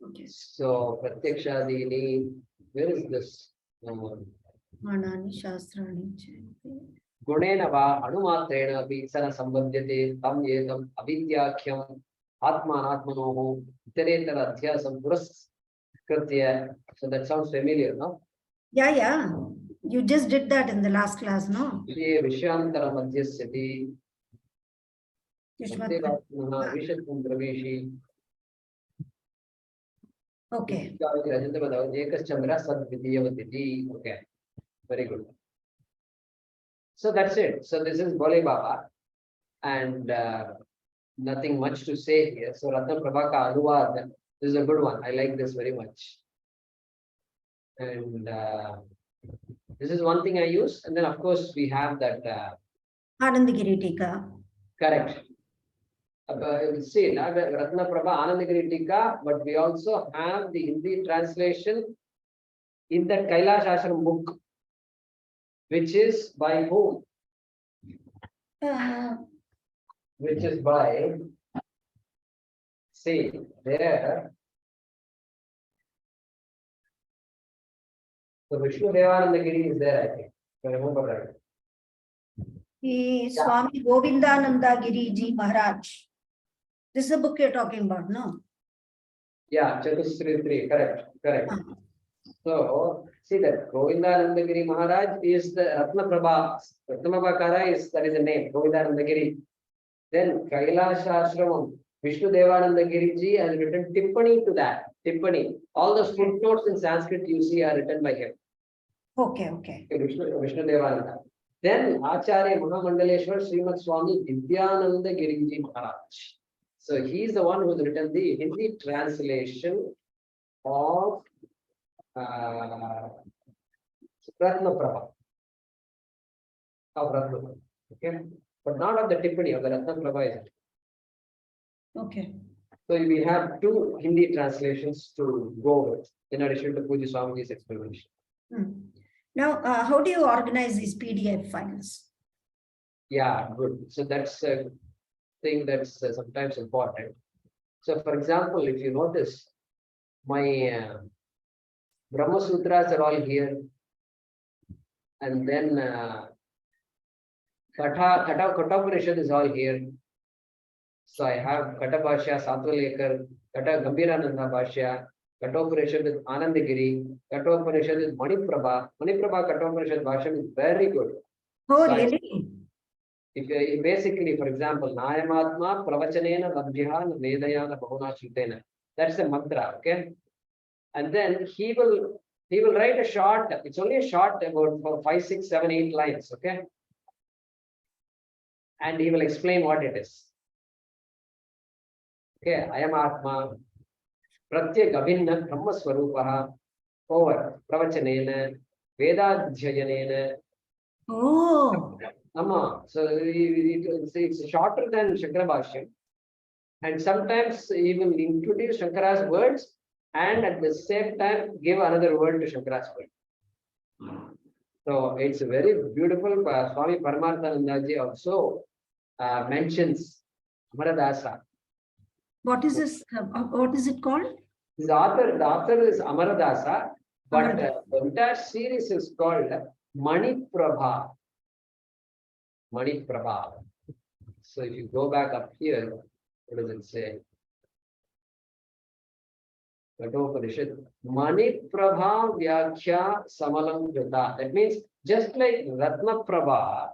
Okay. So Pratyakshadini, where is this? Manani Shastrani. Gunena va anumatrena visana sambandhyate tam yetam avidyakyam atmanatmanoho iteretara adhyasam puraskritya. So that sounds familiar, no? Yeah. You just did that in the last class, no? Vishantara madhyasyati Okay. Okay, very good. So that's it. So this is Bole Baba, and nothing much to say here. So Ratna Prabhaka Anuvad, this is a good one. I like this very much. And this is one thing I use. And then of course we have that Anandagiri Tika. correct. See, Ratna Prabha Anandagiri Tika, but we also have the Hindi translation in that Kailash Ashram book, which is by whom? Which is by, see, there. So Vishnu Devanandagiri is there, I think. If I remember right. Swami Govindananda Giri Ji Maharaj. This is the book you're talking about, no? Yeah, Chatusri 3, correct. So, see that Govindananda Giri Maharaj is the Ratna Prabha. Ratna Prabhakara is, that is the name, Govindananda Giri. Then Kailash Ashramam, Vishnu Devananda Giri Ji has written Tippani to that. Tippani. All the footnotes in Sanskrit you see are written by him. Okay. Vishnu Devananda. Then Acharya Mahamandaleshwar Srimad Swami Vidyananda Giriji Maharaj. So he is the one who has written the Hindi translation of Ratna Prabha. Okay, but not of the Tippani of the Ratna Prabha. Okay. So we have two Hindi translations to go with in addition to Puji Swamiji's explanation. Now, how do you organize these PDF files? Yeah, good. So that's a thing that's sometimes important. So, for example, if you notice, my Brahma Sutras are all here, and then Katha is all here. So I have Katha Bhashya, Satvalekar, Katha Gambhirananda Bhashya, Kathopanishad with Anandagiri, Kathopanishad with Maniprabha. Maniprabha Kathopanishad Bhashya is very good. Oh, So really? If basically, for example, Nayamatma Pravachanena Labdhya Vedayana Bhavana Chitena. That's the mantra, okay? And then he will write a short, it's only a short about 5, 6, 7, 8 lines, okay? And he will explain what it is. Okay, I am Atma, Pratyek Abhinna Brahma Swarupaha, over Pravachanena, Vedadhyayanena. Oh. So it's shorter than Shankara Bhashyam. And sometimes he will introduce Shankara's words and at the same time give another word to Shankara's word. So it's very beautiful. Swami Paramarthanandaji also mentions Amaradasa. What is this? What is it called? The author is Amaradasa, but the entire series is called Maniprabha. Maniprabha. So if you go back up here, what does it say? Maniprabha Vyakhya Samalam Krita. That means just like Ratna Prabha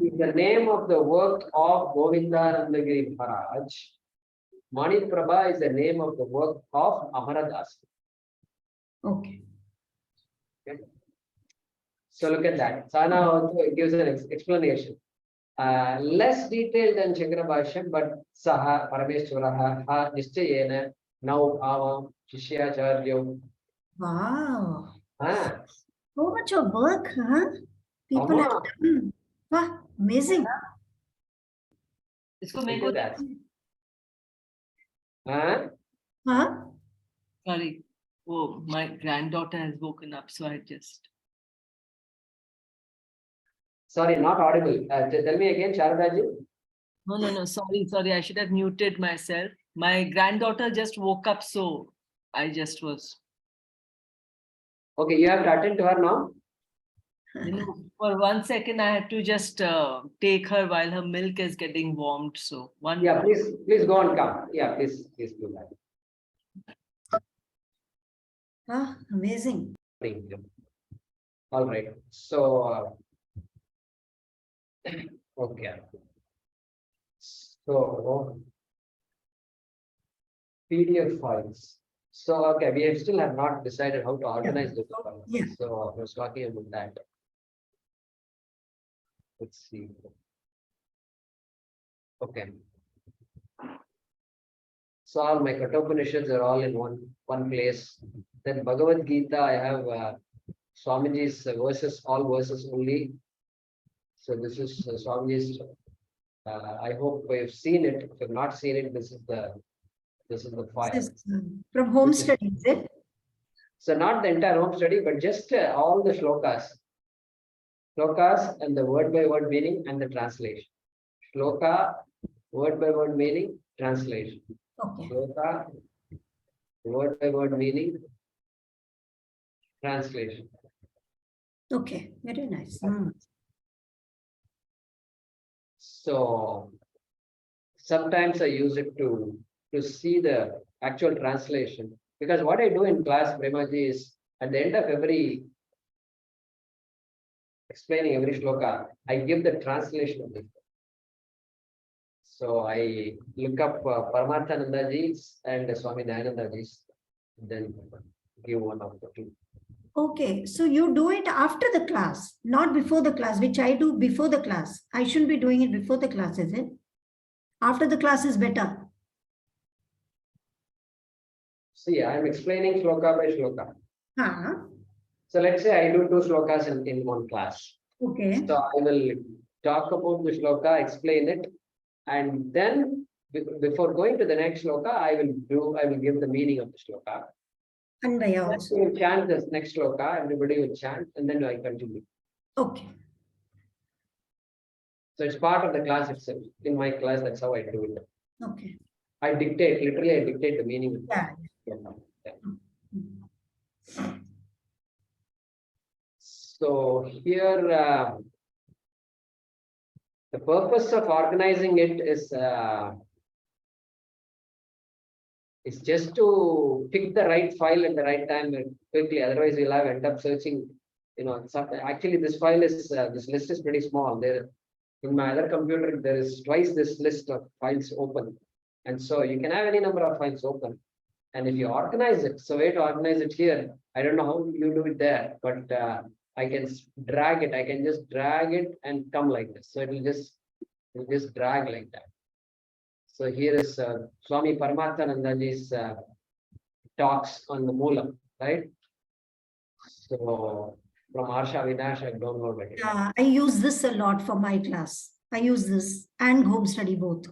is the name of the work of Govindanandagiri Maharaj, Maniprabha is the name of the work of Amaradasa. Okay. So look at that. Sana also gives an explanation. Less detailed than Shankara Bhashyam, but Saha, Parameshwaraha, Ha, Nishchayena, Now, Avam, Shishyacharya. Wow. So much of work, huh? People have done. Wow, amazing. Look at that. Huh? Sorry. Oh, my granddaughter has woken up, so I just. Sorry, not audible. Tell me again, Sharadaji. No. Sorry. I should have muted myself. My granddaughter just woke up, so I just was. Okay, you have to attend to her now. For 1 second, I had to just take her while her milk is getting warmed. So please go and come. Yeah, please do that. Amazing. All right. So okay. So PDF files. So okay, we still have not decided how to organize the files. Yeah. So I was talking about that. Let's see. Okay. So all my Kathopanishads are all in one place. Then Bhagavad Gita, I have Swamiji's verses, all verses only. So this is Swamiji's. I hope you've seen it. If you've not seen it, this is the file. This is, from home study, is it? So not the entire home study, but just all the shlokas. Shlokas and the word by word meaning and the translation. Shloka, word by word meaning, translation. Okay. Shloka, word by word meaning, translation. Okay. Very nice. So sometimes I use it to see the actual translation, because what I do in class, Premaji, is at the end of every explaining every shloka, I give the translation of it. So I look up Paramarthanandaji's and Swami Dayanandaji's, then give one of the two. Okay. So you do it after the class, not before the class, which I do before the class. I shouldn't be doing it before the class, is it? After the class is better. See, I am explaining shloka by shloka. Huh? So let's say I do 2 shlokas in one class. Okay. So I will talk about the shloka, explain it, and then before going to the next shloka, I will give the meaning of the shloka. And by also. We will chant this next shloka, everybody will chant, and then I continue. Okay. So it's part of the class itself. In my class, that's how I do it. Okay. I dictate, literally I dictate the meaning of the Yeah. shloka. So here, the purpose of organizing it is just to pick the right file at the right time quickly. Otherwise, we'll have end up searching. Actually, this file is this list is pretty small. There, in my other computer, there is twice this list of files open, and so you can have any number of files open. And if you organize it, so way to organize it here, I don't know how you do it there, but I can drag it. I can just drag it and come like this. So it will just drag like that. So here is Swami Paramarthanandaji's talks on the Moolam, right? So from Arsha Vinash, I don't know what it is. Yeah, I use this a lot for my class. I use this and home study both.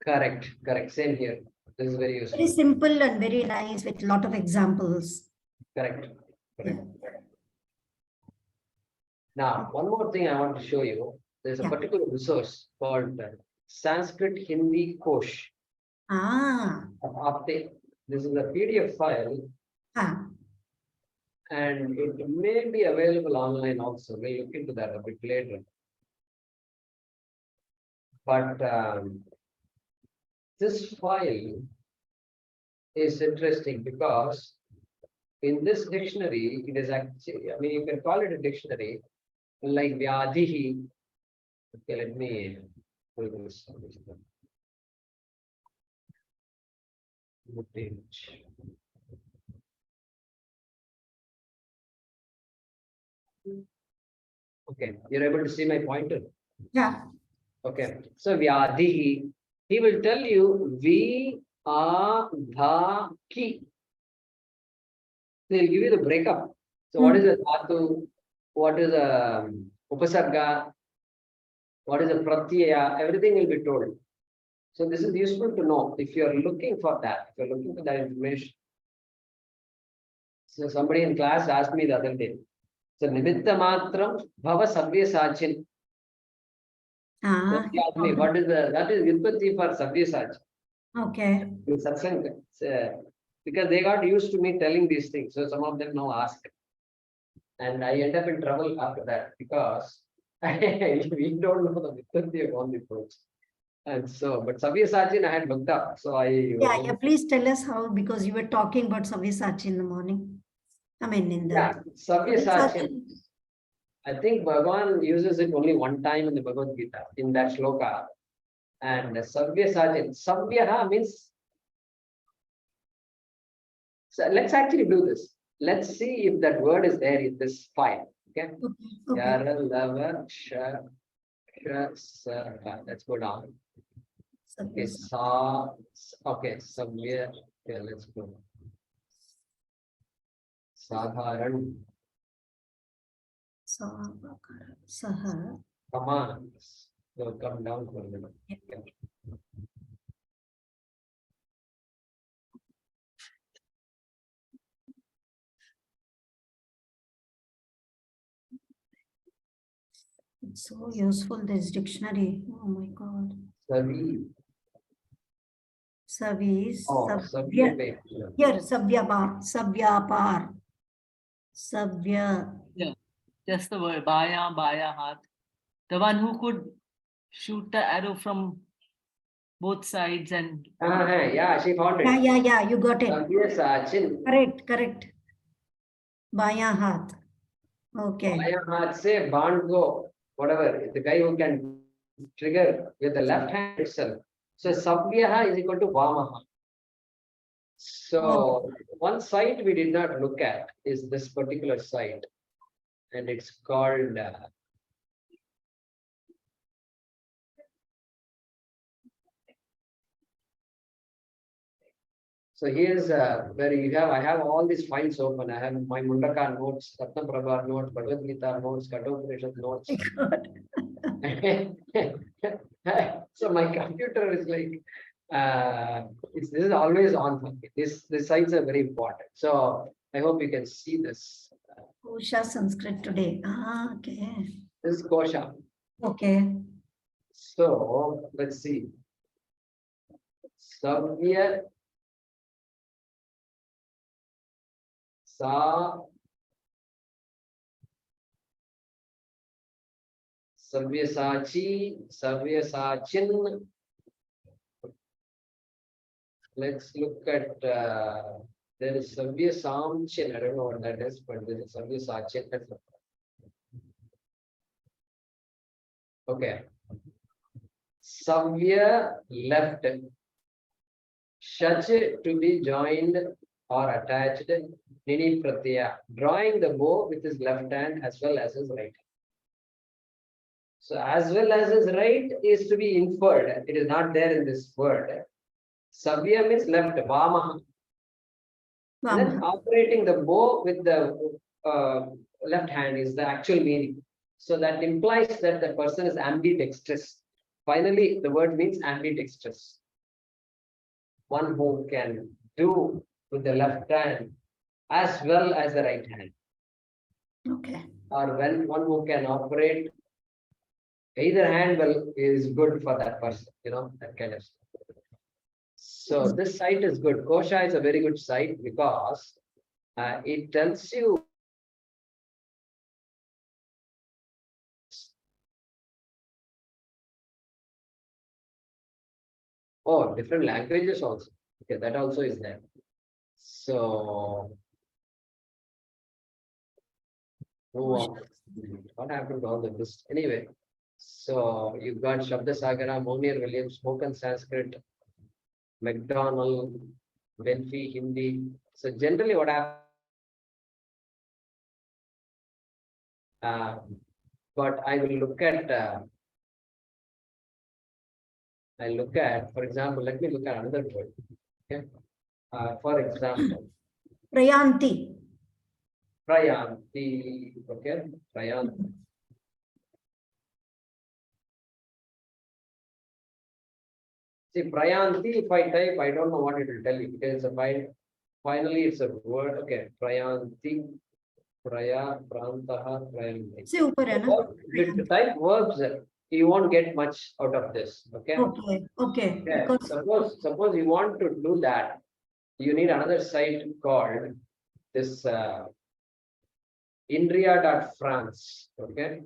Correct. Same here. This is very useful. Very simple and very nice with a lot of examples. Correct. Yeah. Now, one more thing I want to show you. There's a particular resource called Sanskrit Hindi Kosh. This is a PDF file. And it may be available online also. We'll look into that a bit later. But this file is interesting because in this dictionary, it is actually, I mean, you can call it a dictionary like Vyadhihi. Okay, let me pull this. Page. Okay, you're able to see my pointer? Yeah. Okay, so Vyadhihi, he will tell you V-A-Dha-Ki. They'll give you the breakup. So what is a dhatu? What is a upasarga? What is a pratyaya? Everything will be told. So this is useful to know if you are looking for that. If you're looking for that information. So somebody in class asked me the other day. So nimitta matram bhava sabya sachin. He asked me what is that is Vyutpatti for sabya sachin. Okay. In satsang, because they got used to me telling these things. So some of them now ask. And I end up in trouble after that because we don't know the Vyutpatti of all the words. And so, but Savyasachin I had looked up. So Yeah, please tell us how, because you were talking about Sabyasachi in the morning. I mean, in the Savyasachin. I think Bhagavan uses it only one time in the Bhagavad Gita, in that shloka. And Savyasachin. Savyaha means, so let's actually do this. Let's see if that word is there in this file. Okay. Okay. Yara, lava, sha, sa. Let's go down. Okay, okay, Savya. Okay, let's go. Sadharan. Saha. Come on. So come down for a minute. Okay. It's so useful, this dictionary. Oh my God. Savi. Savis. Oh, Here, Savya. Savyapar. Savyapar. Savya. Yeah, just the word baya, baya hat. The one who could shoot the arrow from both sides and Yeah, she found it. Yeah, you got it. Savyasachin. Correct. Baya hath. Okay. I'd say Bandgo, whatever, the guy who can trigger with the left hand itself. So Savyaha is equal to Vamaha. So one site we did not look at is this particular site, and it's called so here's where you have, I have all these files open. I have my Mundaka notes, Ratna Prabha notes, Bhagavad Gita notes, Kathopanishad notes. So my computer is like, this is always on for me. These sites are very important. So I hope you can see this. Kosha Sanskrit today. Okay. This is Kosha. Okay. So let's see. Savya Sa Savyasachi, Savyasachin. Let's look at there is Savyasamchin. I don't know what that is, but there is Savyasachin. Okay. Savya left. Shach to be joined or attached. Nini Pratyaya. Drawing the bow with his left hand as well as his right. So as well as his right is to be inferred. It is not there in this word. Savya means left, Vamaha. And then operating the bow with the left hand is the actual meaning. So that implies that the person is ambidextrous. Finally, the word means ambidextrous. One who can do with the left hand as well as the right hand. Okay. Or when one who can operate either hand well is good for that person, that kind of stuff. So this site is good. Kosha is a very good site because it tells you different languages also. Okay, that also is there. So what happened to all the list? Anyway, so you've got Shabda Sagara, Monier Williams, spoken Sanskrit, McDonald, Benfi, Hindi. So generally what happens, but I will look at, for example, let me look at another word. Okay. For example, Prayanti. Prayanti. Okay, Prayanti. See, Prayanti, if I type, I don't know what it will tell you because it's a file. Finally, it's a word. Okay, Prayanti, Prantaha, Prayanti. See, upar hai na? If you type verbs, you won't get much out of this. Okay. Okay. Yeah. Suppose you want to do that, you need another site called this Indria.France. Okay.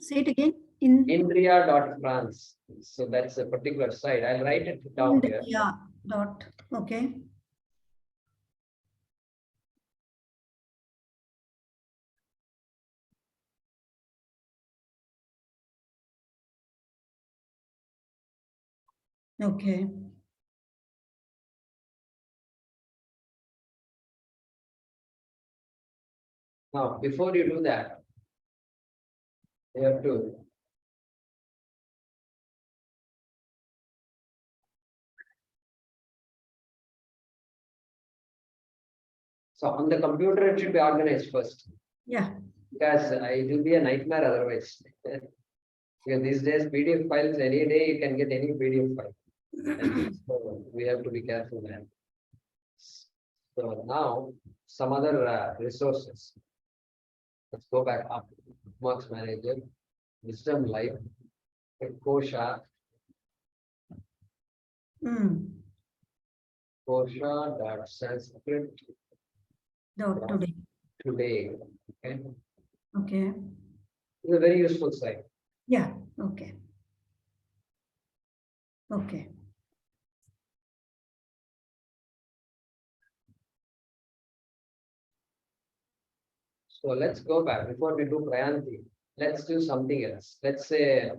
Say it again. Indria.France. So that's a particular site. I'll write it down here. Yeah. Dot. Okay. Okay. Now, before you do that, you have to so on the computer it should be organized first. Yeah. Because it will be a nightmare otherwise. Because these days PDF files, any day you can get any PDF file. And so we have to be careful there. So now some other resources. Let's go back up. Bookmarks Manager, Wisdom Life, Kosha, Kosha.Sanskrit Today. today. Okay. Okay. It's a very useful site. Yeah. Okay. Okay. So let's go back before we do Prayanti. Let's do something else. Let's say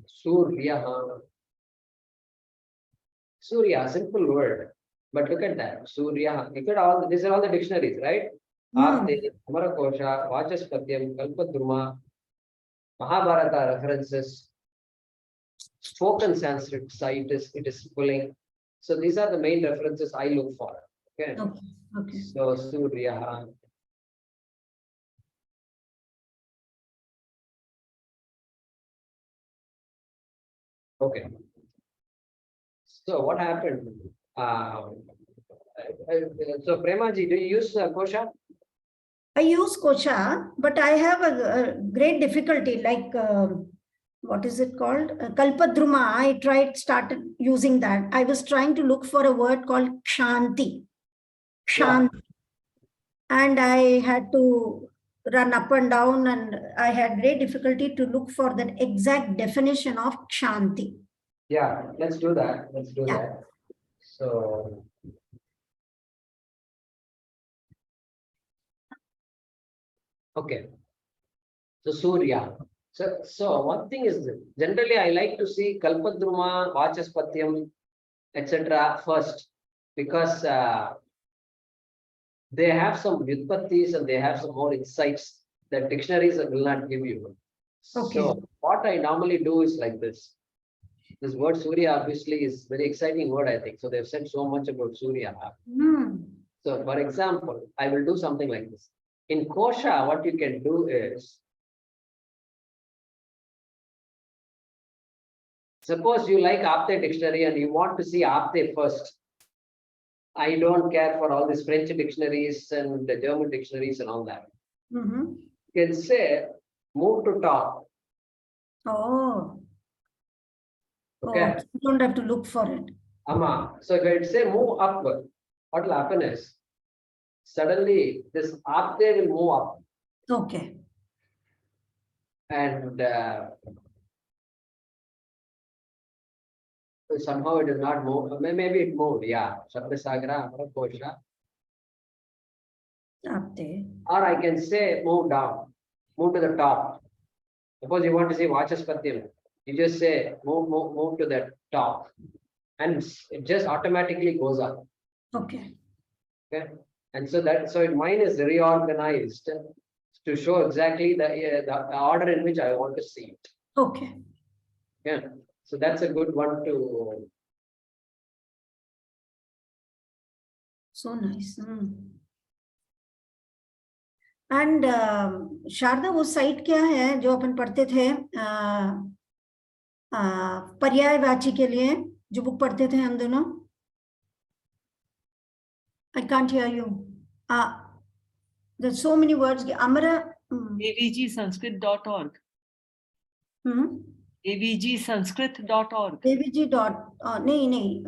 Surya. Surya, simple word. But look at that. Surya. Look at all these are all the dictionaries, right? Arte, Amarakosha, Vachaspatyam, Kalpadruma, Mahabharata references, spoken Sanskrit site is pulling. So these are the main references I look for. Okay. Okay. So Surya. Okay. So what happened? So Premaji, do you use Kosha? I use Kosha, but I have a great difficulty. Like, what is it called? Kalpadruma. I started using that. I was trying to look for a word called Kshanti. Kshanti. Yeah. And I had to run up and down, and I had great difficulty to look for that exact definition of Kshanti. Yeah, let's do that. Let's do that. So okay. So Surya. So one thing is generally I like to see Kalpadruma, Vachaspatyam, etc. first because they have some vyutpattis and they have some more insights that dictionaries will not give you. Okay. So what I normally do is like this. This word Surya obviously is very exciting word, I think. So they've said so much about Surya. So for example, I will do something like this. In Kosha, what you can do is, suppose you like Apte dictionary and you want to see Apte first. I don't care for all these French dictionaries and the German dictionaries and all that. You can say, move to top. Oh. Okay. Oh, you don't have to look for it. So if I say move upward, what will happen is, suddenly this Apte will move up. Okay. And somehow it is not moved. Maybe it moved, yeah. Shabdasagara, Kosha. Or I can say move down, move to the top. Suppose you want to say Vachaspatyam, you just say move to the top. And it just automatically goes up. Okay. Okay. And so mine is reorganized to show exactly the order in which I want to see it. Okay. Yeah. So that's a good one to. So nice. And Sharda वो site क्या है जो अपन पढ़ते थे पर्यायवाची के लिए जो बुक पढ़ते थे हम दोनों? I can't hear you. There's so many words. Amara. avgsanskrit.org. avgsanskrit.org. avg. नहीं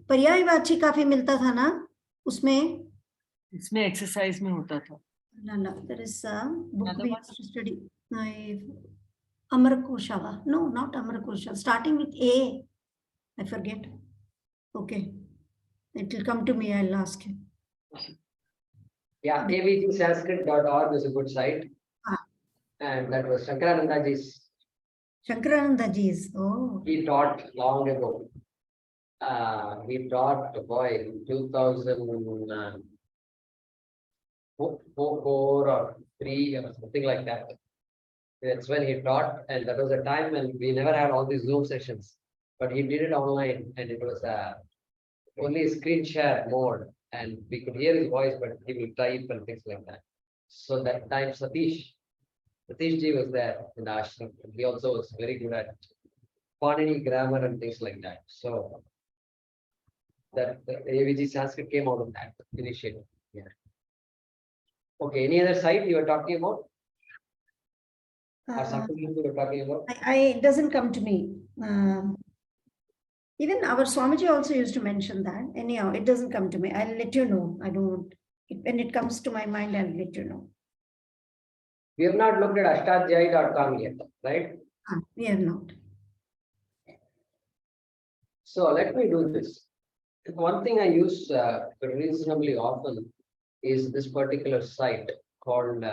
पर्यायवाची काफी मिलता था ना उसमें? इसमें एक्सरसाइज में होता था. No, there is a book we used to study. Amarakosha. No, not Amarakosha. Starting with A. I forget. Okay. It will come to me. I'll ask you. Yeah, avgsanskrit.org is a good site. And that was Shankaranandaji's Shankarananda Ji's. Oh. He taught long ago. He taught, boy, in 2004 or 3 or something like that. That's when he taught, and that was a time when we never had all these Zoom sessions, but he did it online, and it was only screen share mode, and we could hear his voice, but he will type and things like that. So that time, Satish ji was there in the ashram. He also was very good at Panini grammar and things like that. So that the AVG Sanskrit came out of that initiative. Yeah. Okay. Any other site you were talking about? Or something you were talking about? It doesn't come to me. Even our Swamiji also used to mention that. Anyhow, it doesn't come to me. I'll let you know. I don't. When it comes to my mind, I'll let you know. We have not looked at ashtadhyayi.com yet, right? We have not. So let me do this. One thing I use reasonably often is this particular site called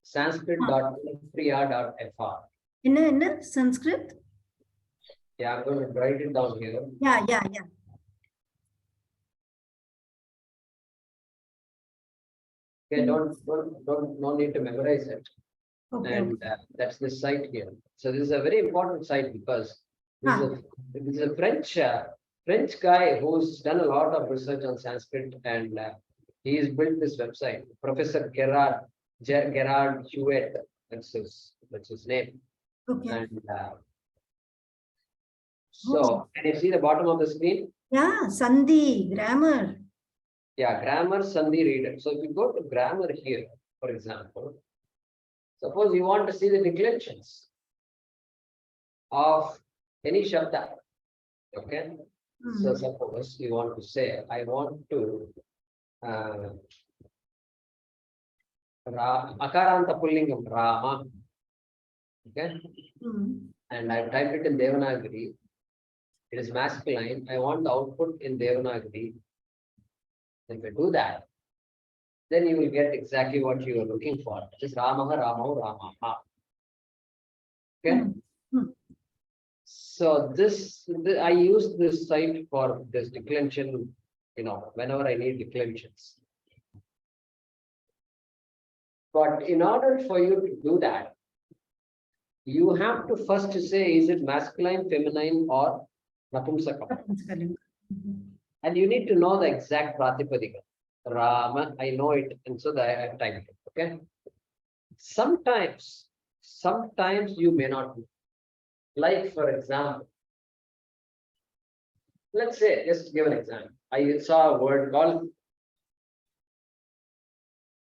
sanskrit.priya.fr. In Sanskrit? Yeah, I'm going to write it down here. Yeah. Okay, no need to memorize it. Okay. And that's the site here. So this is a very important site because this is a French guy who's done a lot of research on Sanskrit, and he's built this website. Professor Gerard Hewitt, that's his name. Okay. And so can you see the bottom of the screen? Yeah, Sandhi, grammar. Yeah, grammar Sandhi reader. So if you go to grammar here, for example, suppose you want to see the declensions of any shabda. Okay. So suppose you want to say, I want to Akaranta Pullingam Rama. Okay. And I've typed it in Devanagari. It is masculine. I want the output in Devanagari. If you do that, then you will get exactly what you are looking for. Just Ramaha, Ramahu, Ramaha. Okay. So I use this site for this declension, whenever I need declensions. But in order for you to do that, you have to first say, is it masculine, feminine, or napumsakam? And you need to know the exact pratipadika. Rama, I know it, and so that I have typed it. Okay. Sometimes you may not know. Like, for example, let's say, just give an example. I saw a word called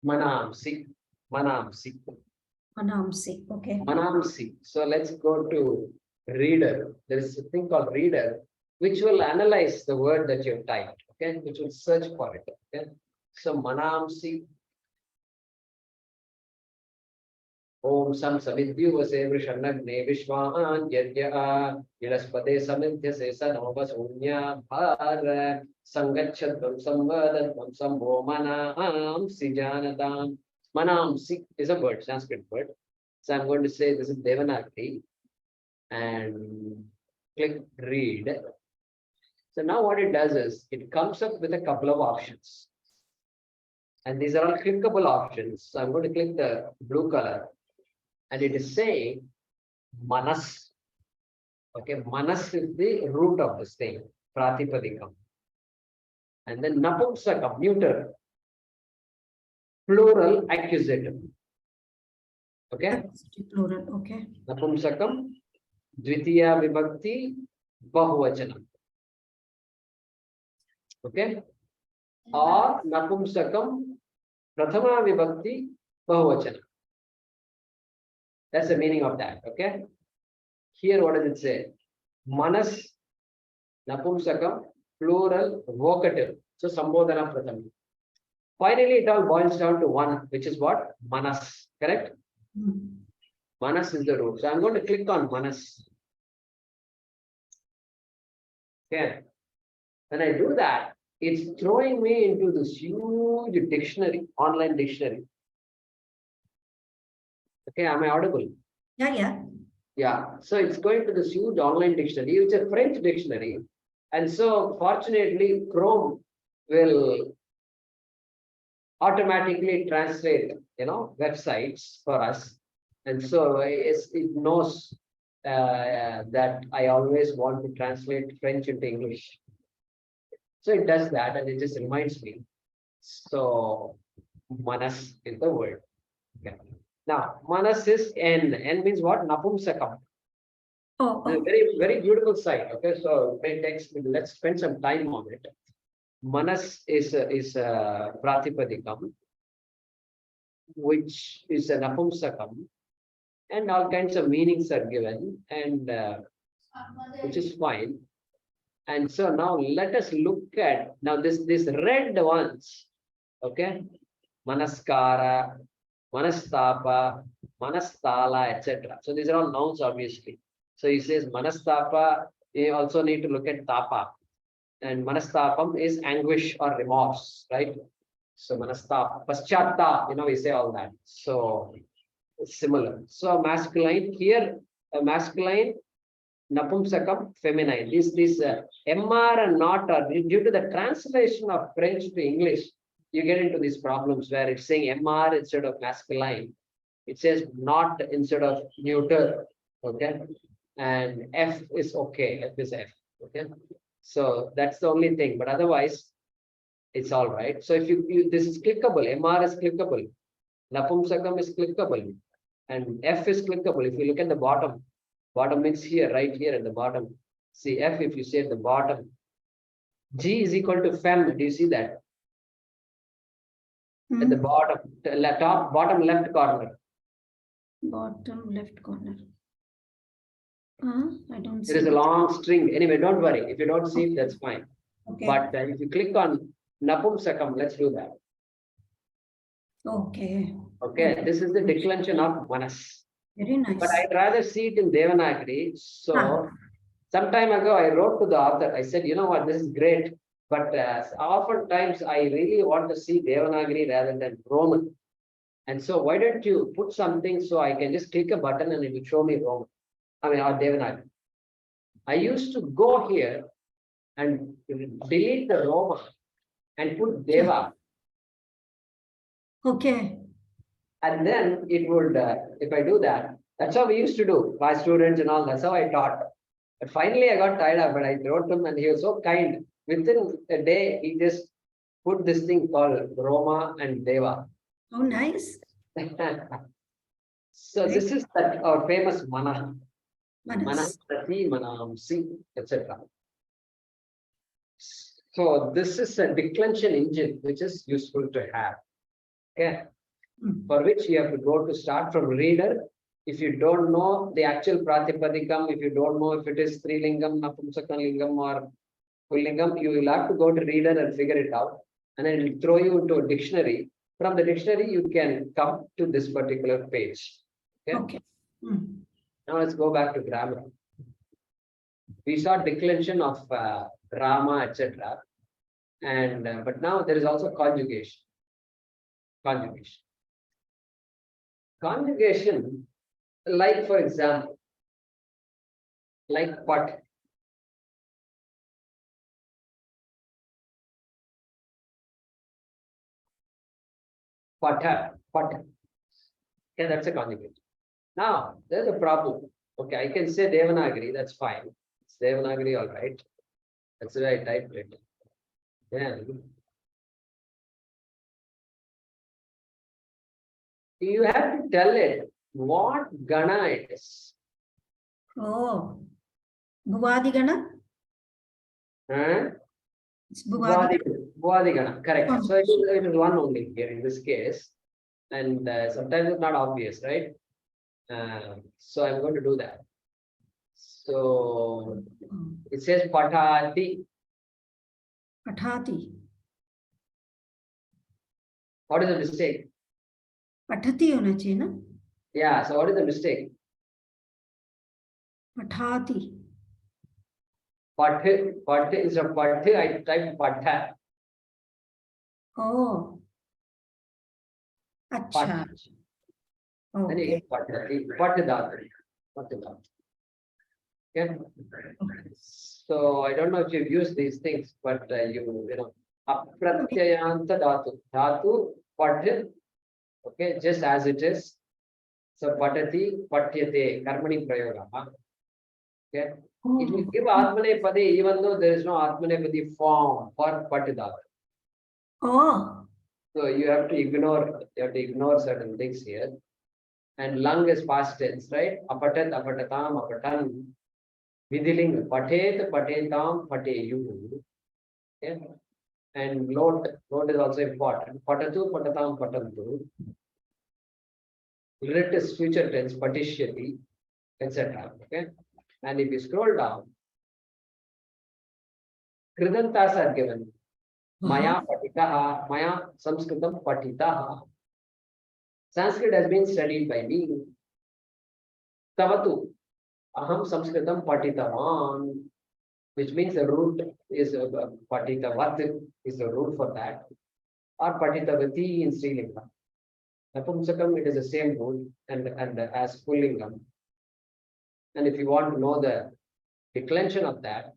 Manamsi. Okay. Manamsi. So let's go to reader. There is a thing called reader, which will analyze the word that you've typed, okay, which will search for it. Okay. So Manamsi. Om Sam Savidyu Vase Vrishannagne Vishwan Yadya Ilaspade Samidhya Sesa Nova Sunya Bhara Sangachadvam Samvadadvam Sambo Manam Sijanatam. Manam Sik is a word, Sanskrit word. So I'm going to say this is Devanagari and click read. So now what it does is it comes up with a couple of options. And these are all clickable options. So I'm going to click the blue color. And it is saying Manas. Okay, Manas is the root of this thing, Pratipadikam. And then Napumsakam, neuter, plural, accusative. Okay? Plural, okay. Napumsakam, Dvitiya Vibhakti, Bahuvachanam. Okay? Or Napumsakam, Prathama Vibhakti, Bahuvachanam. That's the meaning of that. Okay. Here, what does it say? Manas, Napumsakam, plural, vocative. So, Sambodhana Pratham. Finally, it all boils down to one, which is what? Manas. Correct? Manas is the root. So, I'm going to click on Manas. Okay. When I do that, it's throwing me into this huge dictionary, online dictionary. Okay, am I audible? Yeah. Yeah, so it's going to this huge online dictionary. It's a French dictionary. And so fortunately, Chrome will automatically translate, websites for us. And so it knows that I always want to translate French into English. So it does that and it just reminds me. So Manas is the word. Okay. Now, Manas is N. N means what? Napumsakam. Oh, A very, very beautiful site. Okay, so let's spend some time on it. Manas is a Pratipadikam, which is an Napumsakam, and all kinds of meanings are given, and which is fine. And so now let us look at now this red ones. Okay, Manaskara, Manastapa, Manastala, etc. So these are all nouns, obviously. So he says Manastapa, you also need to look at Tapa. And Manastapam is anguish or remorse, right? So Manastapa, Paschatta, we say all that. So it's similar. So masculine here, masculine, Napumsakam, feminine. These MR and not are due to the translation of French to English, you get into these problems where it's saying MR instead of masculine. It says not instead of neuter. Okay. And F is okay. F is F. Okay. So that's the only thing. But otherwise, it's all right. So if you this is clickable, MR is clickable, Napumsakam is clickable, and F is clickable. If you look at the bottom means here, right here at the bottom. See F, if you say at the bottom, G is equal to fem. Do you see that? At the bottom, bottom left corner. Bottom left corner. I don't see. There is a long string. Anyway, don't worry. If you don't see it, that's fine. Okay. But if you click on Napumsakam, let's do that. Okay. Okay, this is the declension of Manas. Very nice. But I'd rather see it in Devanagari. So some time ago, I wrote to the author. I said, you know what, this is great. But oftentimes, I really want to see Devanagari rather than Roman. And so why don't you put something so I can just click a button and it will show me Roman. Or Devanagari. I used to go here and delete the Roman and put Deva. Okay. And then it would, if I do that, that's how we used to do. My students and all, that's how I taught. But finally, I got tired of it. I wrote him and he was so kind. Within a day, he just put this thing called Roma and Deva. Oh, nice. So this is that our famous Mana. Manas. Manasati, Manamsi, etc. So this is a declension engine, which is useful to have. Okay. For which you have to go to start from reader. If you don't know the actual Pratipadikam, if you don't know if it is Strilingam, Napumsakalingam or Pullingam, you will have to go to reader and figure it out. And then it will throw you into a dictionary. From the dictionary, you can come to this particular page. Okay. Now let's go back to grammar. We saw declension of Rama, etc. And but now there is also conjugation. Conjugation, like for example, like pat. Pata. Okay, that's a conjugation. Now, there's a problem. Okay, I can say Devanagari, that's fine. It's Devanagari, all right. That's why I typed it. Then you have to tell it what Gana it is. Oh. Bhuvadi Gana? It's Bhuvadi. Bhuvadi Gana, correct. So it is one only here in this case. And sometimes it's not obvious, right? So I'm going to do that. So it says Patati. Pathati. What is the mistake? Pathati hona chahiye na? Yeah, so what is the mistake? Pathati. Pathe is a pathe, I type patha. Oh. Acha. Then you Okay. get patati, patadati. Patidata. Okay. So I don't know if you've used these things, but you know, apratyayanta dhatu. Dhatu, patit, okay, just as it is. So patati, patyate, karmani prayoga. Okay. It will give Atmanepadi even though there is no Atmanepadi form for Patidata. Oh, So you have to ignore certain things here. And lung is past tense, right? Apatat, apatatam, apatan. Vidiling, patet, patetam, pateyu. Okay. And lot is also important. Patatu, patatam, patantu. Lit is future tense, patishyati, etc. Okay. And if you scroll down, Kridantas are given. Maya patitaha, Maya Sanskritam patitaha. Sanskrit has been studied by me. Tavatu, Aham Sanskritam patitavan, which means the root is patitavat is the root for that, or patitavati in Srilanka. Napumsakam, it is the same root and as Pullingam. And if you want to know the declension of that,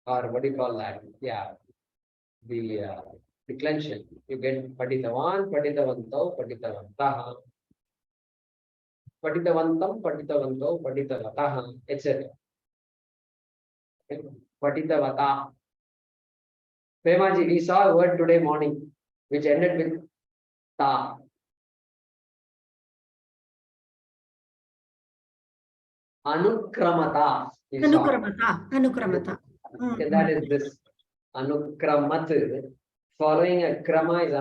or what do you call that? Yeah, the declension. You get patitavan, patitavanto, patitavantaha, patitavantam, patitavanto, patitavataha, etc. Patitavata. Premaji, we saw a word today morning which ended with ta. Anukramata. Anukramata. Okay, that is this anukramat. Following a krama is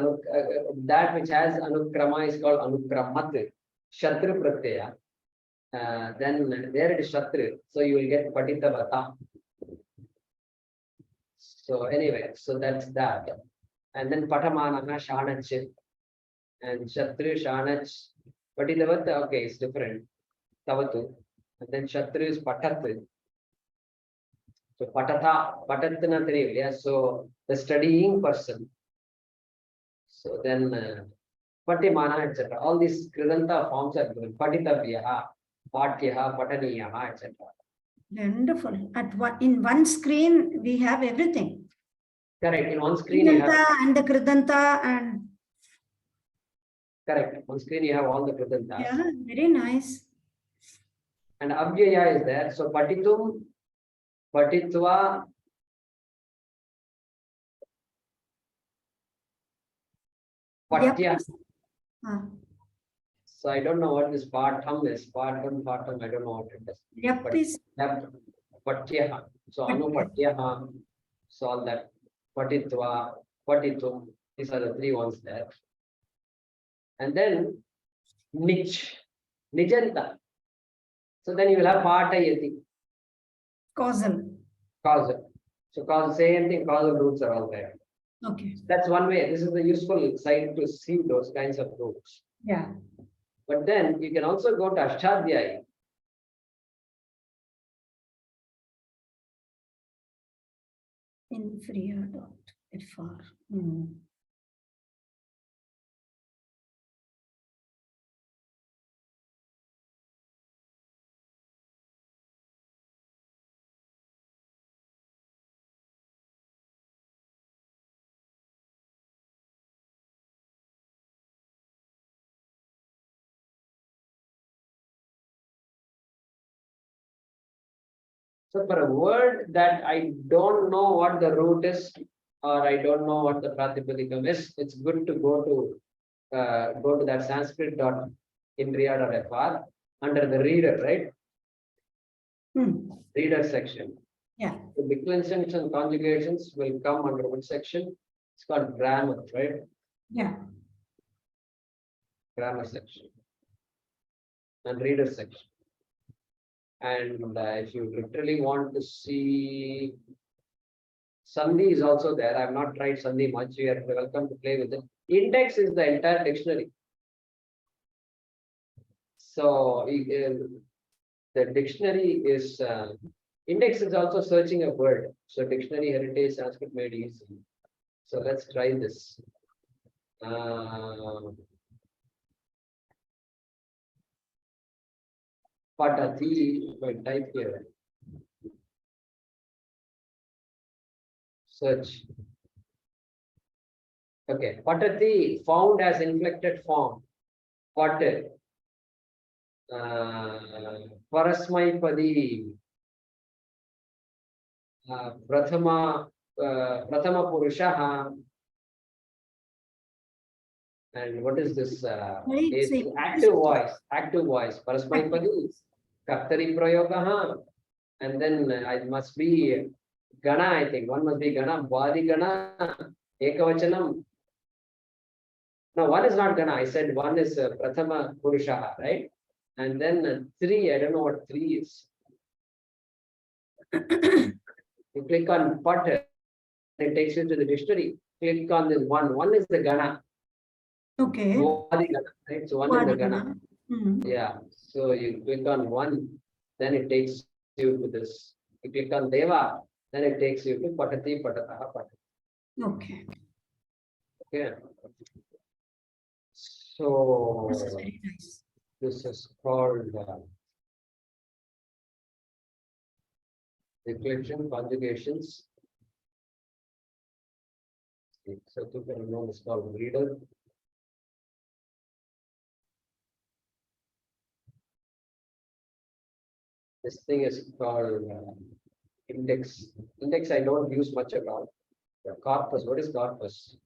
that which has anukrama is called anukramat. Shatru pratyaya. Then there it is Shatru. So you will get Patitavata. So anyway, so that's that. And then Patamanaha Shanach. And Shatru Shanach. Patitavata, okay, it's different. Tavatu. And then Shatru is Patat. So Patata, Patatana Triv, yeah. So the studying person. So then Patimana, etc. All these Kridanta forms are given. Patitavyaha, Patyaha, Pataniyaha, etc. Wonderful. In one screen, we have everything. Correct. In one screen you have And the Kridanta and correct. On screen you have all the Kridantas. yeah, very nice. And Abhyaya is there. So Patitum, Patitva, Patya. So I don't know what this Patham is. Patham, I don't know what it is. Yep, is Patya. So Anupatyaha. So all that. Patitva, Patitum. These are the three ones there. And then Nich, Nijanta. So then you will have Patayati. causal. Causal. So causal, same thing, causal roots are all there. Okay. That's one way. This is the useful side to see those kinds of roots. Yeah. But then you can also go to Ashtadhyayi. Inferior.fr. So for a word that I don't know what the root is, or I don't know what the Pratipadikam is, it's good to go to that Sanskrit.indriya.fr under the reader, right? Reader section. Yeah. The declensions and conjugations will come under which section? It's called grammar, right? Yeah. Grammar section and reader section. And if you literally want to see Sandhi is also there. I have not tried Sandhi much. You are welcome to play with it. Index is the entire dictionary. So the dictionary is index is also searching a word. So dictionary heritage Sanskrit made easy. So let's try this. Patati, if I type here. Search. Okay, Patati found as inflected form. Pat. Parasmaipadi. Prathama Purushaha. And what is this? Is active voice. Active voice. Parasmaipadi. Kaftari Prayogaha. And then it must be Gana, I think. One must be Gana. Vadi Gana. Ekavachanam. No, one is not Gana. I said one is Prathama Purushaha, right? And then three, I don't know what three is. You click on Pat, it takes you to the dictionary. Click on this one. One is the Gana. Okay. Vadi Gana, right? So one is the Gana. Yeah. So you click on one, then it takes you to this. You click on Deva, then it takes you to Patati, Patataha, Patati. Okay. Okay. So This is very nice. this is called declension conjugations. So you can know it's called reader. This thing is called index. Index I don't use much at all. Corpus. What is corpus?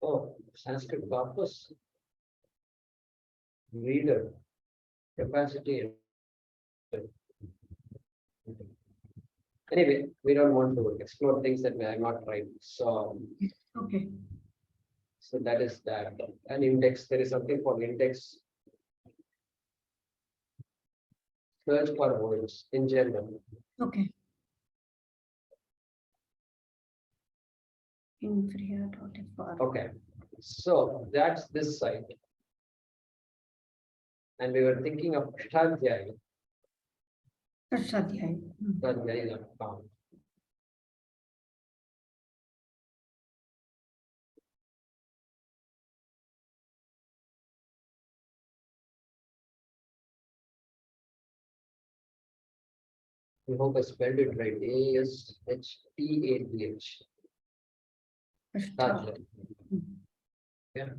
Oh, Sanskrit corpus. Reader. Capacity. Anyway, we don't want to explore things that we have not tried. So, Okay. so that is that. An index. There is something called index. Search for words in general. Okay. Inferior for. Okay. So that's this side. And we were thinking of Ashtadhyaya. Ashtadhyaya. Ashtadhyaya is not found. We hope I spelled it right. Ashtadh. Ashtadhyaya. Yeah.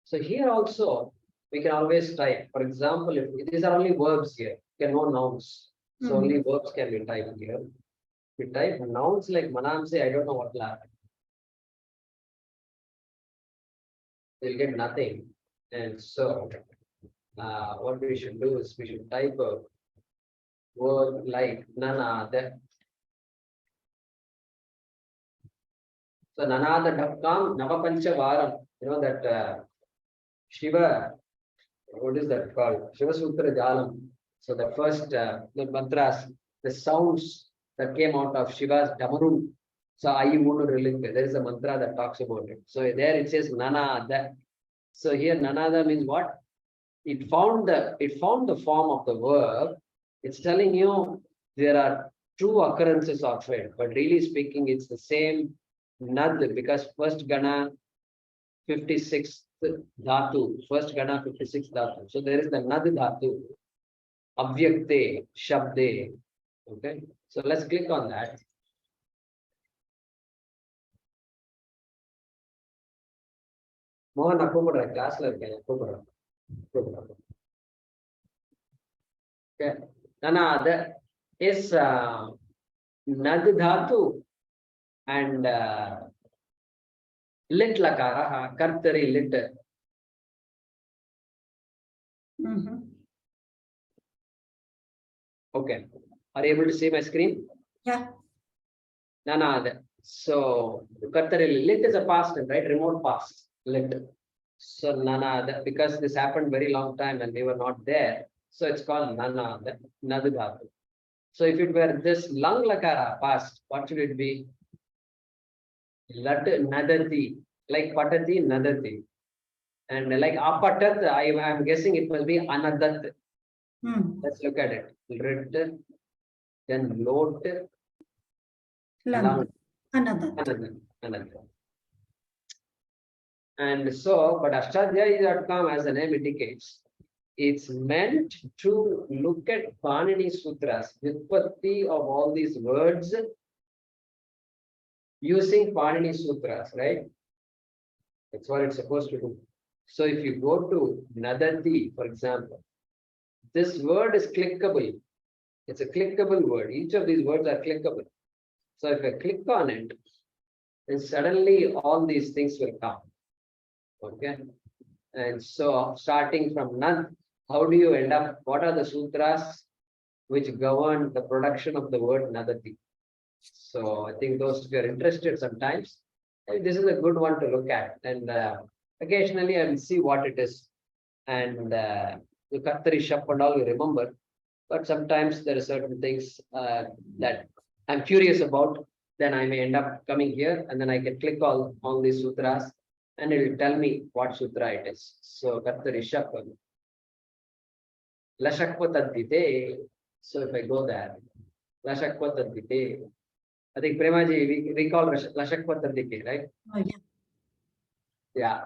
So here also we can always type. For example, if these are only verbs here, there are no nouns. So only verbs can be typed here. We type nouns like Manamse, I don't know what will happen. You'll get nothing. And so what we should do is we should type a word like Nanada. So Nanada Dhapkam Navapancha Varam. You know that Shiva, what is that called? Shiva Sutra Jalam. So the first the mantras, the sounds that came out of Shiva's Damaru. So there is a mantra that talks about it. So there it says Nanada. So here Nanada means what? It found the form of the verb. It's telling you there are two occurrences of it, but really speaking, it's the same nad because first Gana 56th dhatu, first Gana 56th dhatu. So there is the nad dhatu, avyakte, shabde. Okay, so let's click on that. Mohan, class okay. Nanada is nad dhatu and lit lakara, kartari lit. Okay. Are you able to see my screen? Yeah. Nanada. So kartari lit is a past tense, right? Remote past. Lit. So Nanada, because this happened very long time and we were not there. So it's called Nanada, Nadudhatu. So if it were this lung lakara past, what should it be? Lat nadati, like patati nadati. And like apatat, I am guessing it must be anadat. Let's look at it. Rit, then lot, lung, another. And so, but Ashtadhyaya.com as the name indicates, It's meant to look at Panini Sutras, Vyutpatti of all these words using Panini Sutras, right? That's what it's supposed to do. So if you go to Nadati, for example, this word is clickable. It's a clickable word. Each of these words are clickable. So if I click on it, then suddenly all these things will come. Okay. And so starting from Nad, how do you end up? What are the sutras which govern the production of the word Nadati? So I think those, if you're interested sometimes, this is a good one to look at. And occasionally I will see what it is. And the Kattari Shap and all you remember. But sometimes there are certain things that I'm curious about. Then I may end up coming here and then I can click on these sutras and it will tell me what sutra it is. So Kattari Shap. Lashakva Tadvite. So if I go there, Lashakva Tadvite. I think Premaji, we recall Lashakva Tadvite, right? Oh, yeah. Yeah.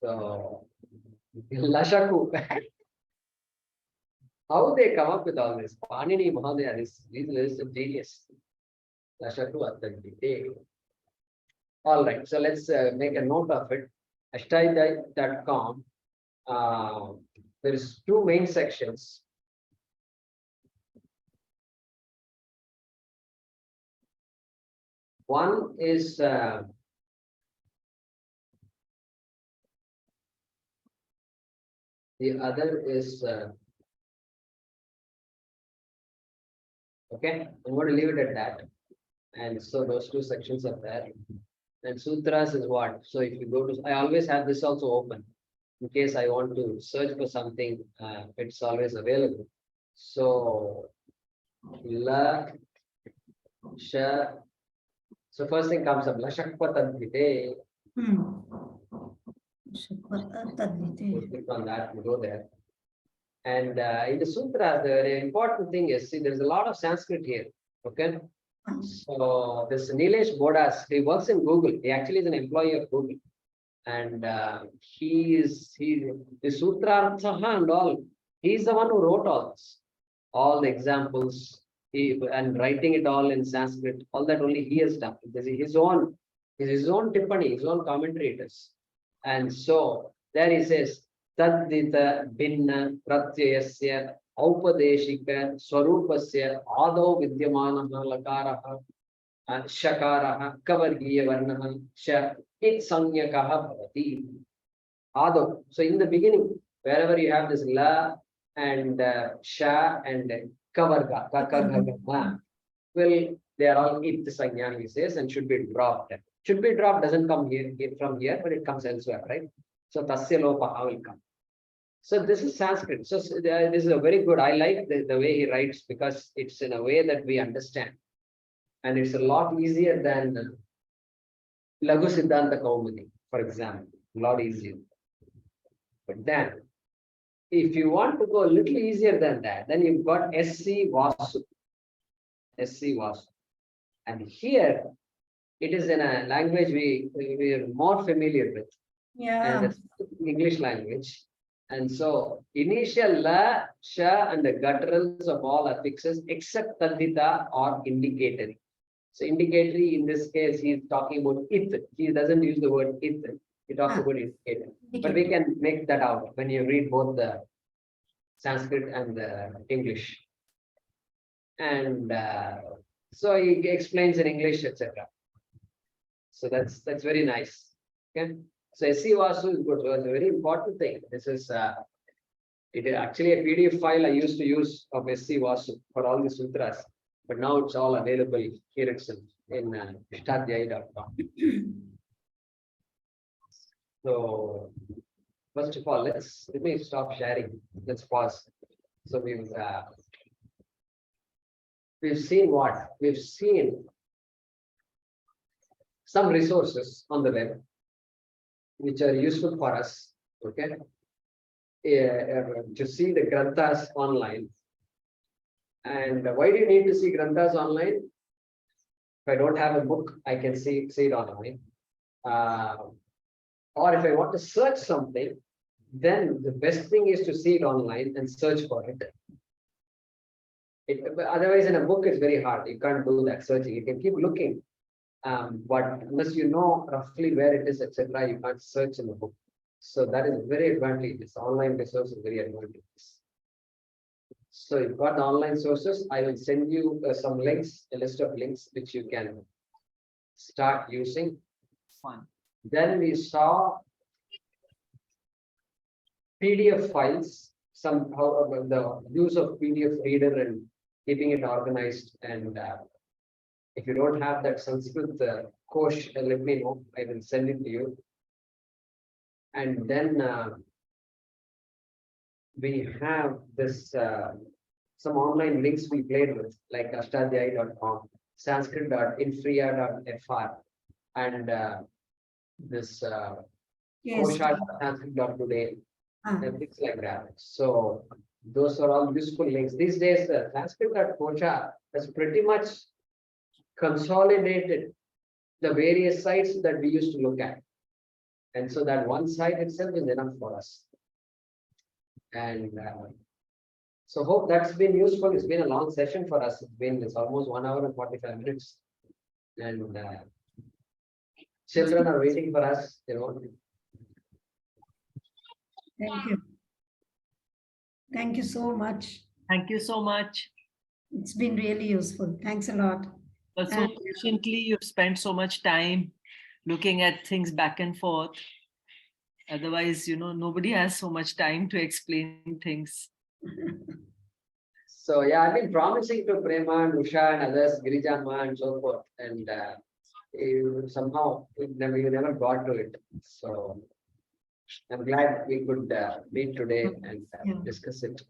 So Lashaku. How they come up with all this? Panini Mahadaya is a genius. Lashaku Tadvite. All right. So let's make a note of it. Ashtaidai.com. There is two main sections. One is the other is okay. I'm going to leave it at that. And so those two sections are there. And sutras is what? So if you go to, I always have this also open in case I want to search for something. It's always available. So la sha. So first thing comes up, Lashakva Tadvite. Click on that, we go there. And in the sutra, the important thing is, see, there's a lot of Sanskrit here. Okay. So this Nilesh Bodas, he works in Google. He actually is an employee of Google. And the Sutrartha and all, he's the one who wrote all the examples. And writing it all in Sanskrit, all that only he has done. His own tippani, his own commentary it is. And so there he says, Tadvita Binna Pratyayasya Aupadeshika Swarupasya Ado Vidyamanaha Lakaraha Shakaraha Kavargiya Varnaha Sha It Sanyakaha Bhavati. Ado. So in the beginning, wherever you have this La and Sha and Kavarga, well, they are all it sanya, he says, and should be dropped. Should be dropped doesn't come here from here, but it comes elsewhere, right? So tasya lopaha will come. So this is Sanskrit. So this is a very good. I like the way he writes because it's in a way that we understand, and it's a lot easier than Laghu Siddhanta Kaumudi, for example. A lot easier. But then, if you want to go a little easier than that, then you've got SC Vasu. SC Vasu. And here, it is in a language we are more familiar with. Yeah. And it's English language. And so, initial La, Sha, and the gutturals of all affixes except Tadvita or indicatory. So, indicatory in this case, he is talking about it. He doesn't use the word it. He talks about indicator. But we can make that out when you read both the Sanskrit and the English. And so he explains in English, etc. So that's very nice. Okay. So SC Vasu is good. So it's a very important thing. This is it is actually a PDF file I used to use of SC Vasu for all the sutras, but now it's all available here itself in ishtadhyay.com. So first of all, let me stop sharing. Let's pause. So we've seen what? We've seen some resources on the web which are useful for us, okay? To see the granthas online. And why do you need to see granthas online? If I don't have a book, I can see it online. Or if I want to search something, then the best thing is to see it online and search for it. But otherwise, in a book, it's very hard. You can't do that searching. You can keep looking, but unless you know roughly where it is, etc., you can't search in the book. So that is very advantageous. Online resource is very advantageous. So you've got the online sources. I will send you some links, a list of links which you can start using. Fun. Then we saw PDF files, somehow the use of PDF reader and keeping it organized. And if you don't have that Sanskrit course, let me know. I will send it to you. And then we have this some online links we played with, like ashtadhyay.com, sanskrit.infria.fr, and this Yes. kosha.sanskrit.today, Ah, and things like that. So those are all useful links. These days, Sanskrit.kosha has pretty much consolidated the various sites that we used to look at. And so that one site itself is enough for us. And so hope that's been useful. It's been a long session for us. It's almost 1 hour and 45 minutes. And children are waiting for us, you know. thank you. Thank you so much. Thank you so much. It's been really useful. Thanks a lot. But so And- patiently, you've spent so much time looking at things back and forth. Otherwise, nobody has so much time to explain things. So yeah, I've been promising to Prema and Usha and others, Girijanma and so forth. And somehow you never got to it. So I'm glad we could meet today and Yeah. discuss it.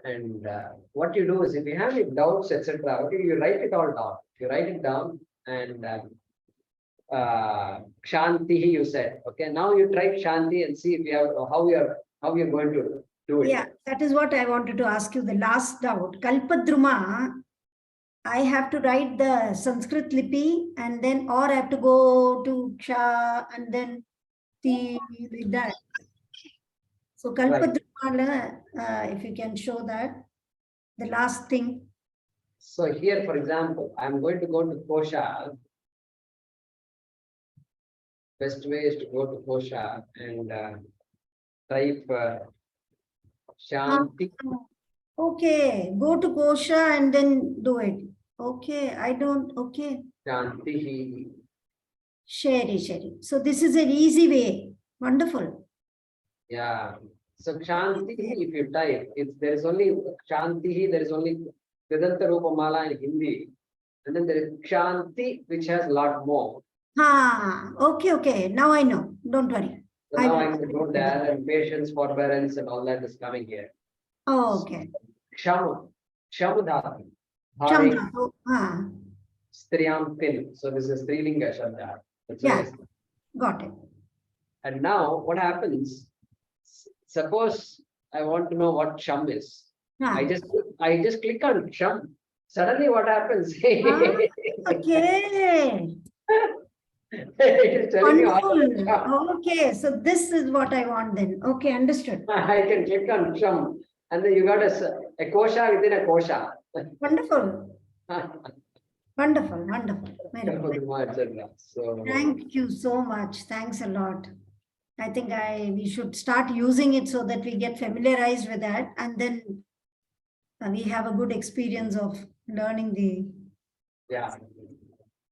And what you do is, if you have any doubts, etc., what you write it all down. You write it down, and Shanti, you said. Okay, now you try Shanti and see if you have how you're going to do it. Yeah, that is what I wanted to ask you. The last doubt. Kalpadruma, I have to write the Sanskrit lipi and then, or I have to go to Ksha and then Ti, like that. So Kalpadruma, if you can show that, the last thing. So here, for example, I'm going to go to Kosha. Best way is to go to Kosha and type Shanti. Okay, go to Kosha and then do it. Okay, okay. Shanti. Sherry. So this is an easy way. Wonderful. Yeah. So Shanti, if you type, there is only Shanti, there is only Vedanta Rupamala in Hindi. And then there is Shanti, which has a lot more. Okay. Now I know. Don't worry. So now I can go there, and patience, forbearance, and all that is coming here. Oh, okay. Shamu Dhatu. Shamdhatu. Striyam Tin. So this is Strilinga Shabda. That's why Yeah. it's- Got it. And now what happens? Suppose I want to know what Sham is. I just click on Sham. Suddenly what happens? Okay. It is telling me all about Sham. Wonderful. Okay, so this is what I want then. Okay, understood. I can click on Sham, and then you got a kosha within a kosha. Wonderful. Wonderful. Very good. So Thank you so much. Thanks a lot. I think we should start using it so that we get familiarized with that, and then we have a good experience of learning the yeah.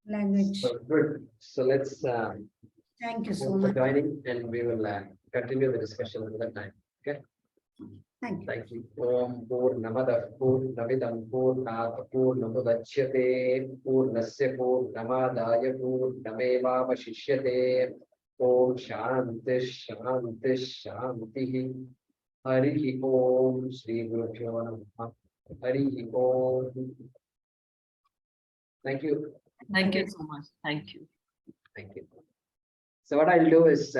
language. So good. So let's Thank you so thanks for much. joining, and we will continue the discussion another time. Okay. Thank you. Thank you. Om Purnamada Purnamidam Purnat Purnamudachyate Purnasya Purnamadaya Purnameva Vashishyate. Om Shanti Shanti. Hari Om Shri Guru Namaha. Hari Om. Thank you. Thank you so much. Thank you. Thank you. So what I'll do is